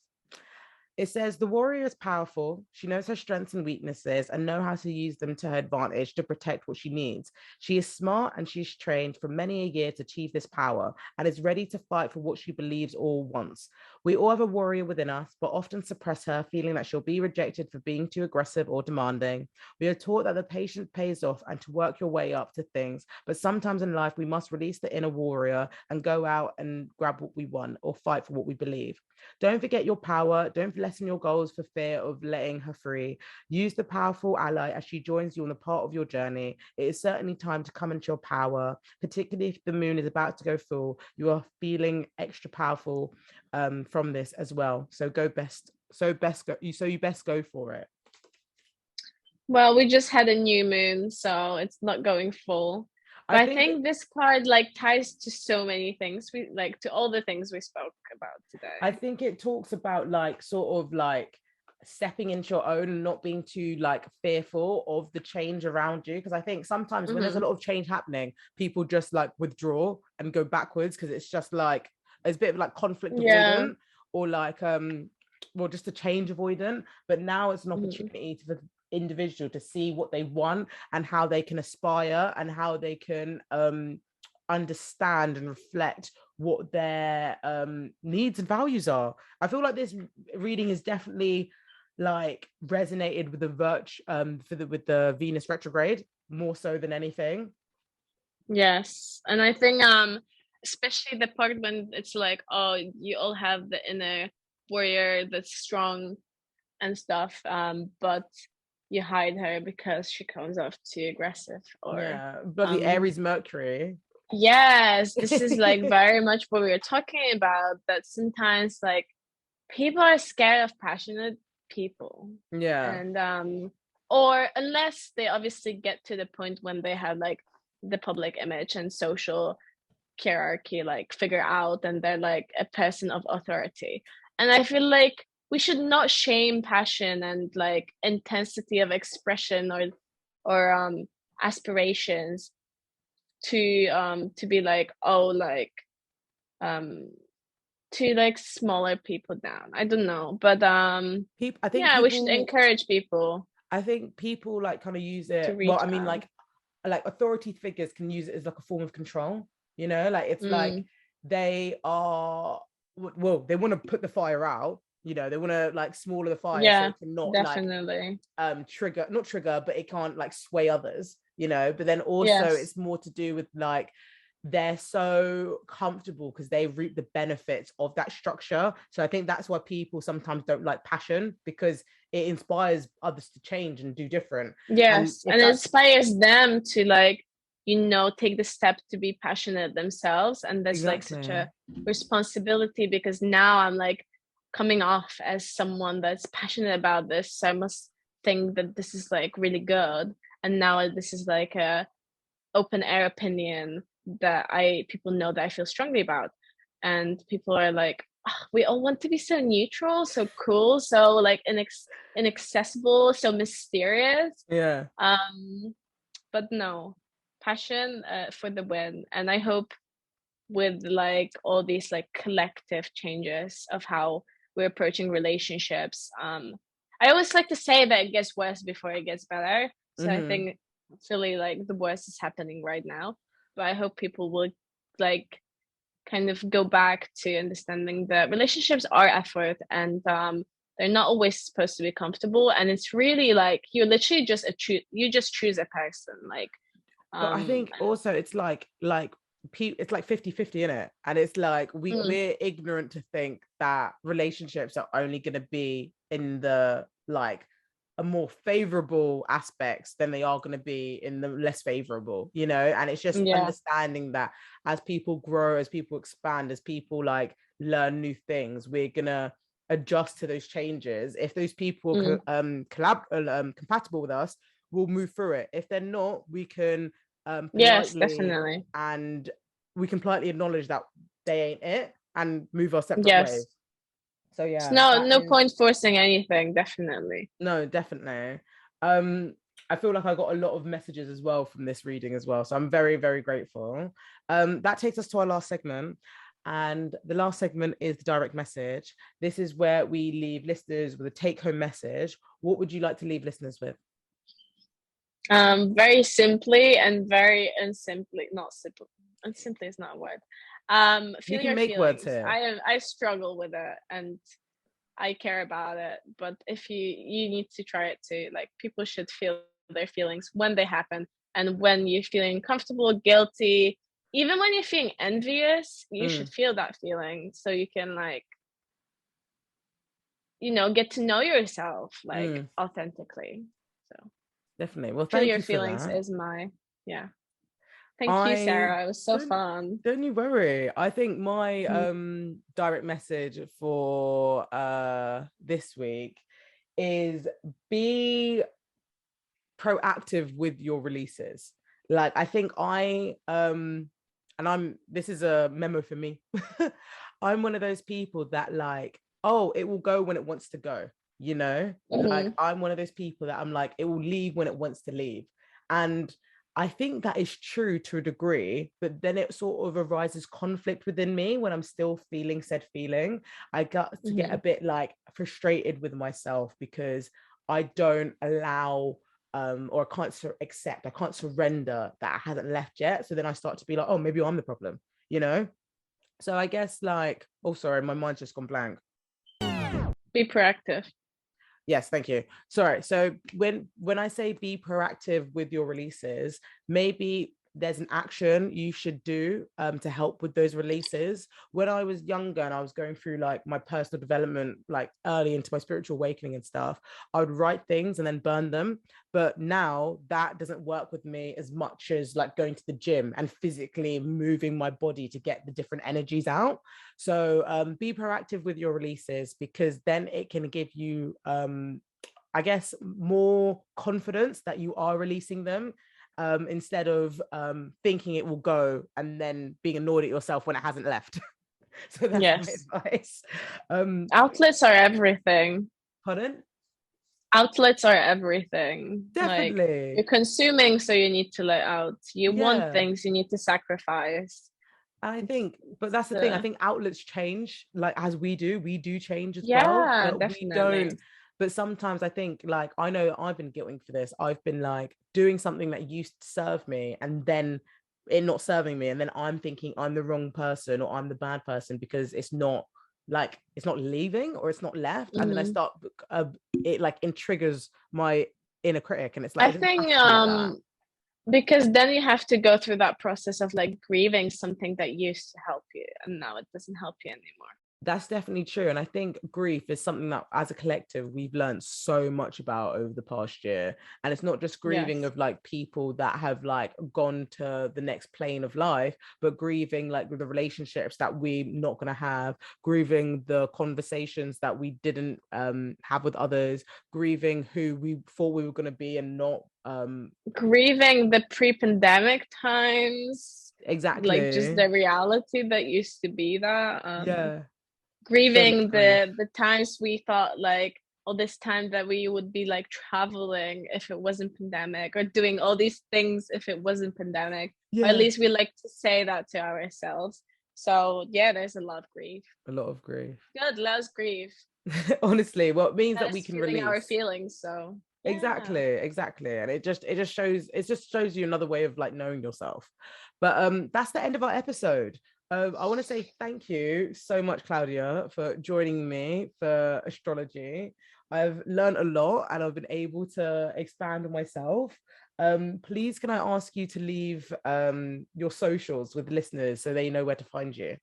It says the warrior is powerful. She knows her strengths and weaknesses and know how to use them to her advantage to protect what she needs. She is smart and she's trained for many a year to achieve this power and is ready to fight for what she believes or wants. We all have a warrior within us, but often suppress her, feeling that she'll be rejected for being too aggressive or demanding. We are taught that the patience pays off and to work your way up to things, but sometimes in life we must release the inner warrior and go out and grab what we want or fight for what we believe. Don't forget your power. Don't lessen your goals for fear of letting her free. Use the powerful ally as she joins you on the part of your journey. It is certainly time to come into your power, particularly if the moon is about to go full. You are feeling extra powerful from this as well. So you best go for it. Well, we just had a new moon, so it's not going full. But I think this card like ties to so many things, we like to all the things we spoke about today. I think it talks about like sort of like stepping into your own and not being too like fearful of the change around you, because I think sometimes when there's a lot of change happening, people just like withdraw and go backwards because it's just like it's a bit of like conflict avoidant or like well, just a change avoidant. But now it's an opportunity for the individual to see what they want and how they can aspire and how they can understand and reflect what their needs and values are. I feel like this reading is definitely like resonated with the with the Venus retrograde more so than anything. Yes, and I think especially the part when it's like, oh, you all have the inner warrior that's strong and stuff, but you hide her because she comes off too aggressive, or but the Aries Mercury. Yes, this is like very much what we were talking about, that sometimes like people are scared of passionate people. And or unless they obviously get to the point when they have like the public image and social hierarchy like figure out and they're like a person of authority. And I feel like we should not shame passion and like intensity of expression or aspirations to be like, oh, like to like smaller people down. I don't know, but I think we should encourage people. I think people like kind of use it. Well, I mean, like authority figures can use it as like a form of control. You know, like it's like they are they want to put the fire out. You know, they want to like smaller the fire so it can not definitely like trigger, but it can't like sway others. You know, but then also it's more to do with like they're so comfortable because they reap the benefits of that structure. So I think that's why people sometimes don't like passion, because it inspires others to change and do different. Yes, and it inspires them to like, you know, take the step to be passionate themselves. And that's like such a responsibility, because now I'm like coming off as someone that's passionate about this, so I must think that this is like really good. And now this is like a open air opinion that people know that I feel strongly about. And people are like, oh, we all want to be so neutral, so cool, so like inaccessible, so mysterious. But no, passion for the win. And I hope with like all these like collective changes of how we're approaching relationships, I always like to say that it gets worse before it gets better. So I think it's really like the worst is happening right now. But I hope people will like kind of go back to understanding that relationships are effort, and they're not always supposed to be comfortable. And it's really like you literally just choose a person. Like, but I think also it's like it's like 50-50 in it, and it's like we're ignorant to think that relationships are only going to be in the like a more favorable aspects than they are going to be in the less favorable, you know. And it's just understanding that as people grow, as people expand, as people like learn new things, we're gonna adjust to those changes. If those people compatible with us, we'll move through it. If they're not, we can yes, definitely, and we can politely acknowledge that they ain't it and move our separate ways. So yeah, no point forcing anything. Definitely. No, definitely. I feel like I got a lot of messages as well from this reading as well, so I'm very, very grateful. That takes us to our last segment, and the last segment is the direct message. This is where we leave listeners with a take-home message. What would you like to leave listeners with? Very simply and very unsimply, not simple. Unsimply is not a word. Feel your make words feelings. here. I struggle with it, and I care about it. But if you need to try it too. Like, people should feel their feelings when they happen, and when you're feeling comfortable, guilty, even when you're feeling envious, you should feel that feeling, so you can, like, get to know yourself, like, authentically. So Definitely. Well, feel thank your you for feelings that. is thank you, Sarah. It was so fun. Don't you worry. I think my direct message for this week is be proactive with your releases. Like, I think this is a memo for me. I'm one of those people that, like, oh, it will go when it wants to go, like, I'm one of those people that I'm like, it will leave when it wants to leave. And I think that is true to a degree, but then it sort of arises conflict within me when I'm still feeling said feeling. I got to get a bit, like, frustrated with myself because I don't allow or I can't accept, I can't surrender that it hasn't left yet. So then I start to be like, oh, maybe I'm the problem, So I guess, like, oh, sorry, my mind's just gone blank. Be proactive. Yes, thank you. Sorry. So when I say be proactive with your releases, maybe there's an action you should do to help with those releases. When I was younger and I was going through, like, my personal development, like, early into my spiritual awakening and stuff, I would write things and then burn them. But now that doesn't work with me as much as, like, going to the gym and physically moving my body to get the different energies out. So be proactive with your releases, because then it can give you I guess, more confidence that you are releasing them, instead of thinking it will go and then being annoyed at yourself when it hasn't left. So that's my advice. Outlets are everything. Pardon? Outlets are everything. Definitely. Like, you're consuming, so you need to let out. You want things, you need to sacrifice. I think, but that's the thing. I think outlets change, like, as we do change as well. Yeah, definitely. we don't. But sometimes I think, like, I know I've been guilting for this. I've been, like, doing something that used to serve me and then it not serving me. And then I'm thinking I'm the wrong person or I'm the bad person because it's not leaving or it's not left. And then I start, it triggers my inner critic. And it's like, I think, because then you have to go through that process of, like, grieving something that used to help you and now it doesn't help you anymore. That's definitely true. And I think grief is something that, as a collective, we've learned so much about over the past year. And it's not just grieving of, like, people that have, like, gone to the next plane of life, but grieving, like, with the relationships that we're not going to have, grieving the conversations that we didn't have with others, grieving who we thought we were going to be and not. Grieving the pre-pandemic times. Exactly. Like, just the reality that used to be that. So Grieving the times we thought, like, all this time that we would be, like, traveling if it wasn't pandemic, or doing all these things if it wasn't pandemic. Or at least we like to say that to ourselves. So there's a lot of grief. Good, let us grieve. Honestly, well, it means that we can release our feelings. So exactly. And it just shows you another way of, like, knowing yourself. But that's the end of our episode. I want to say thank you so much, Klaudia, for joining me for astrology. I've learned a lot and I've been able to expand on myself. Please, can I ask you to leave your socials with listeners so they know where to find you?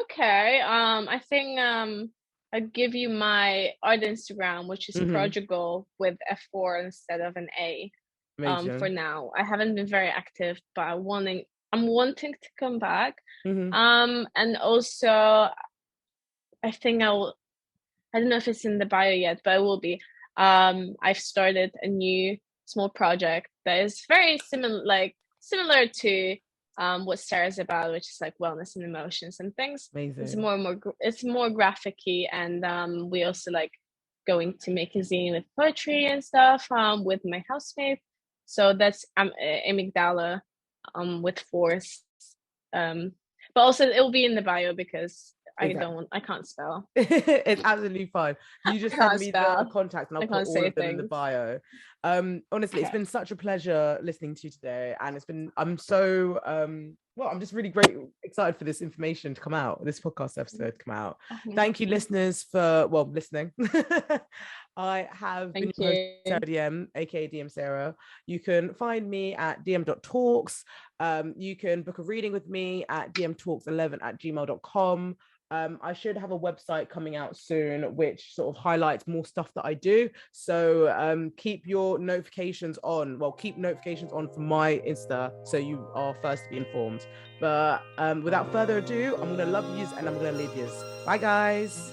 Okay. I think I'll give you my art Instagram, which is Prodigal with F4 instead of an A. For now, I haven't been very active, but I'm wanting to come back. And also, I think I don't know if it's in the bio yet, but it will be. I've started a new small project that is very similar to what Sarah's about, which is, like, wellness and emotions and things. Amazing. It's more graphic-y, and we also, like, going to make a zine with poetry and stuff with my housemate. So that's amygdala with force. But also it will be in the bio because I can't spell. It's absolutely fine. You just send me the contact and I'll put all of them in the bio. Honestly, it's been such a pleasure listening to you today, and I'm so well, I'm just really excited for this information to come out, this podcast episode to come out. Thank you, listeners, for listening. I have been your host, Sarah DM, aka DMSeerah. You can find me at dm.talks. You can book a reading with me at dmtalks11@gmail.com. I should have a website coming out soon, which sort of highlights more stuff that I do. So keep your notifications on. Well, keep notifications on for my Insta so you are first to be informed. But without further ado, I'm going to love yous and I'm going to leave yous. Bye, guys.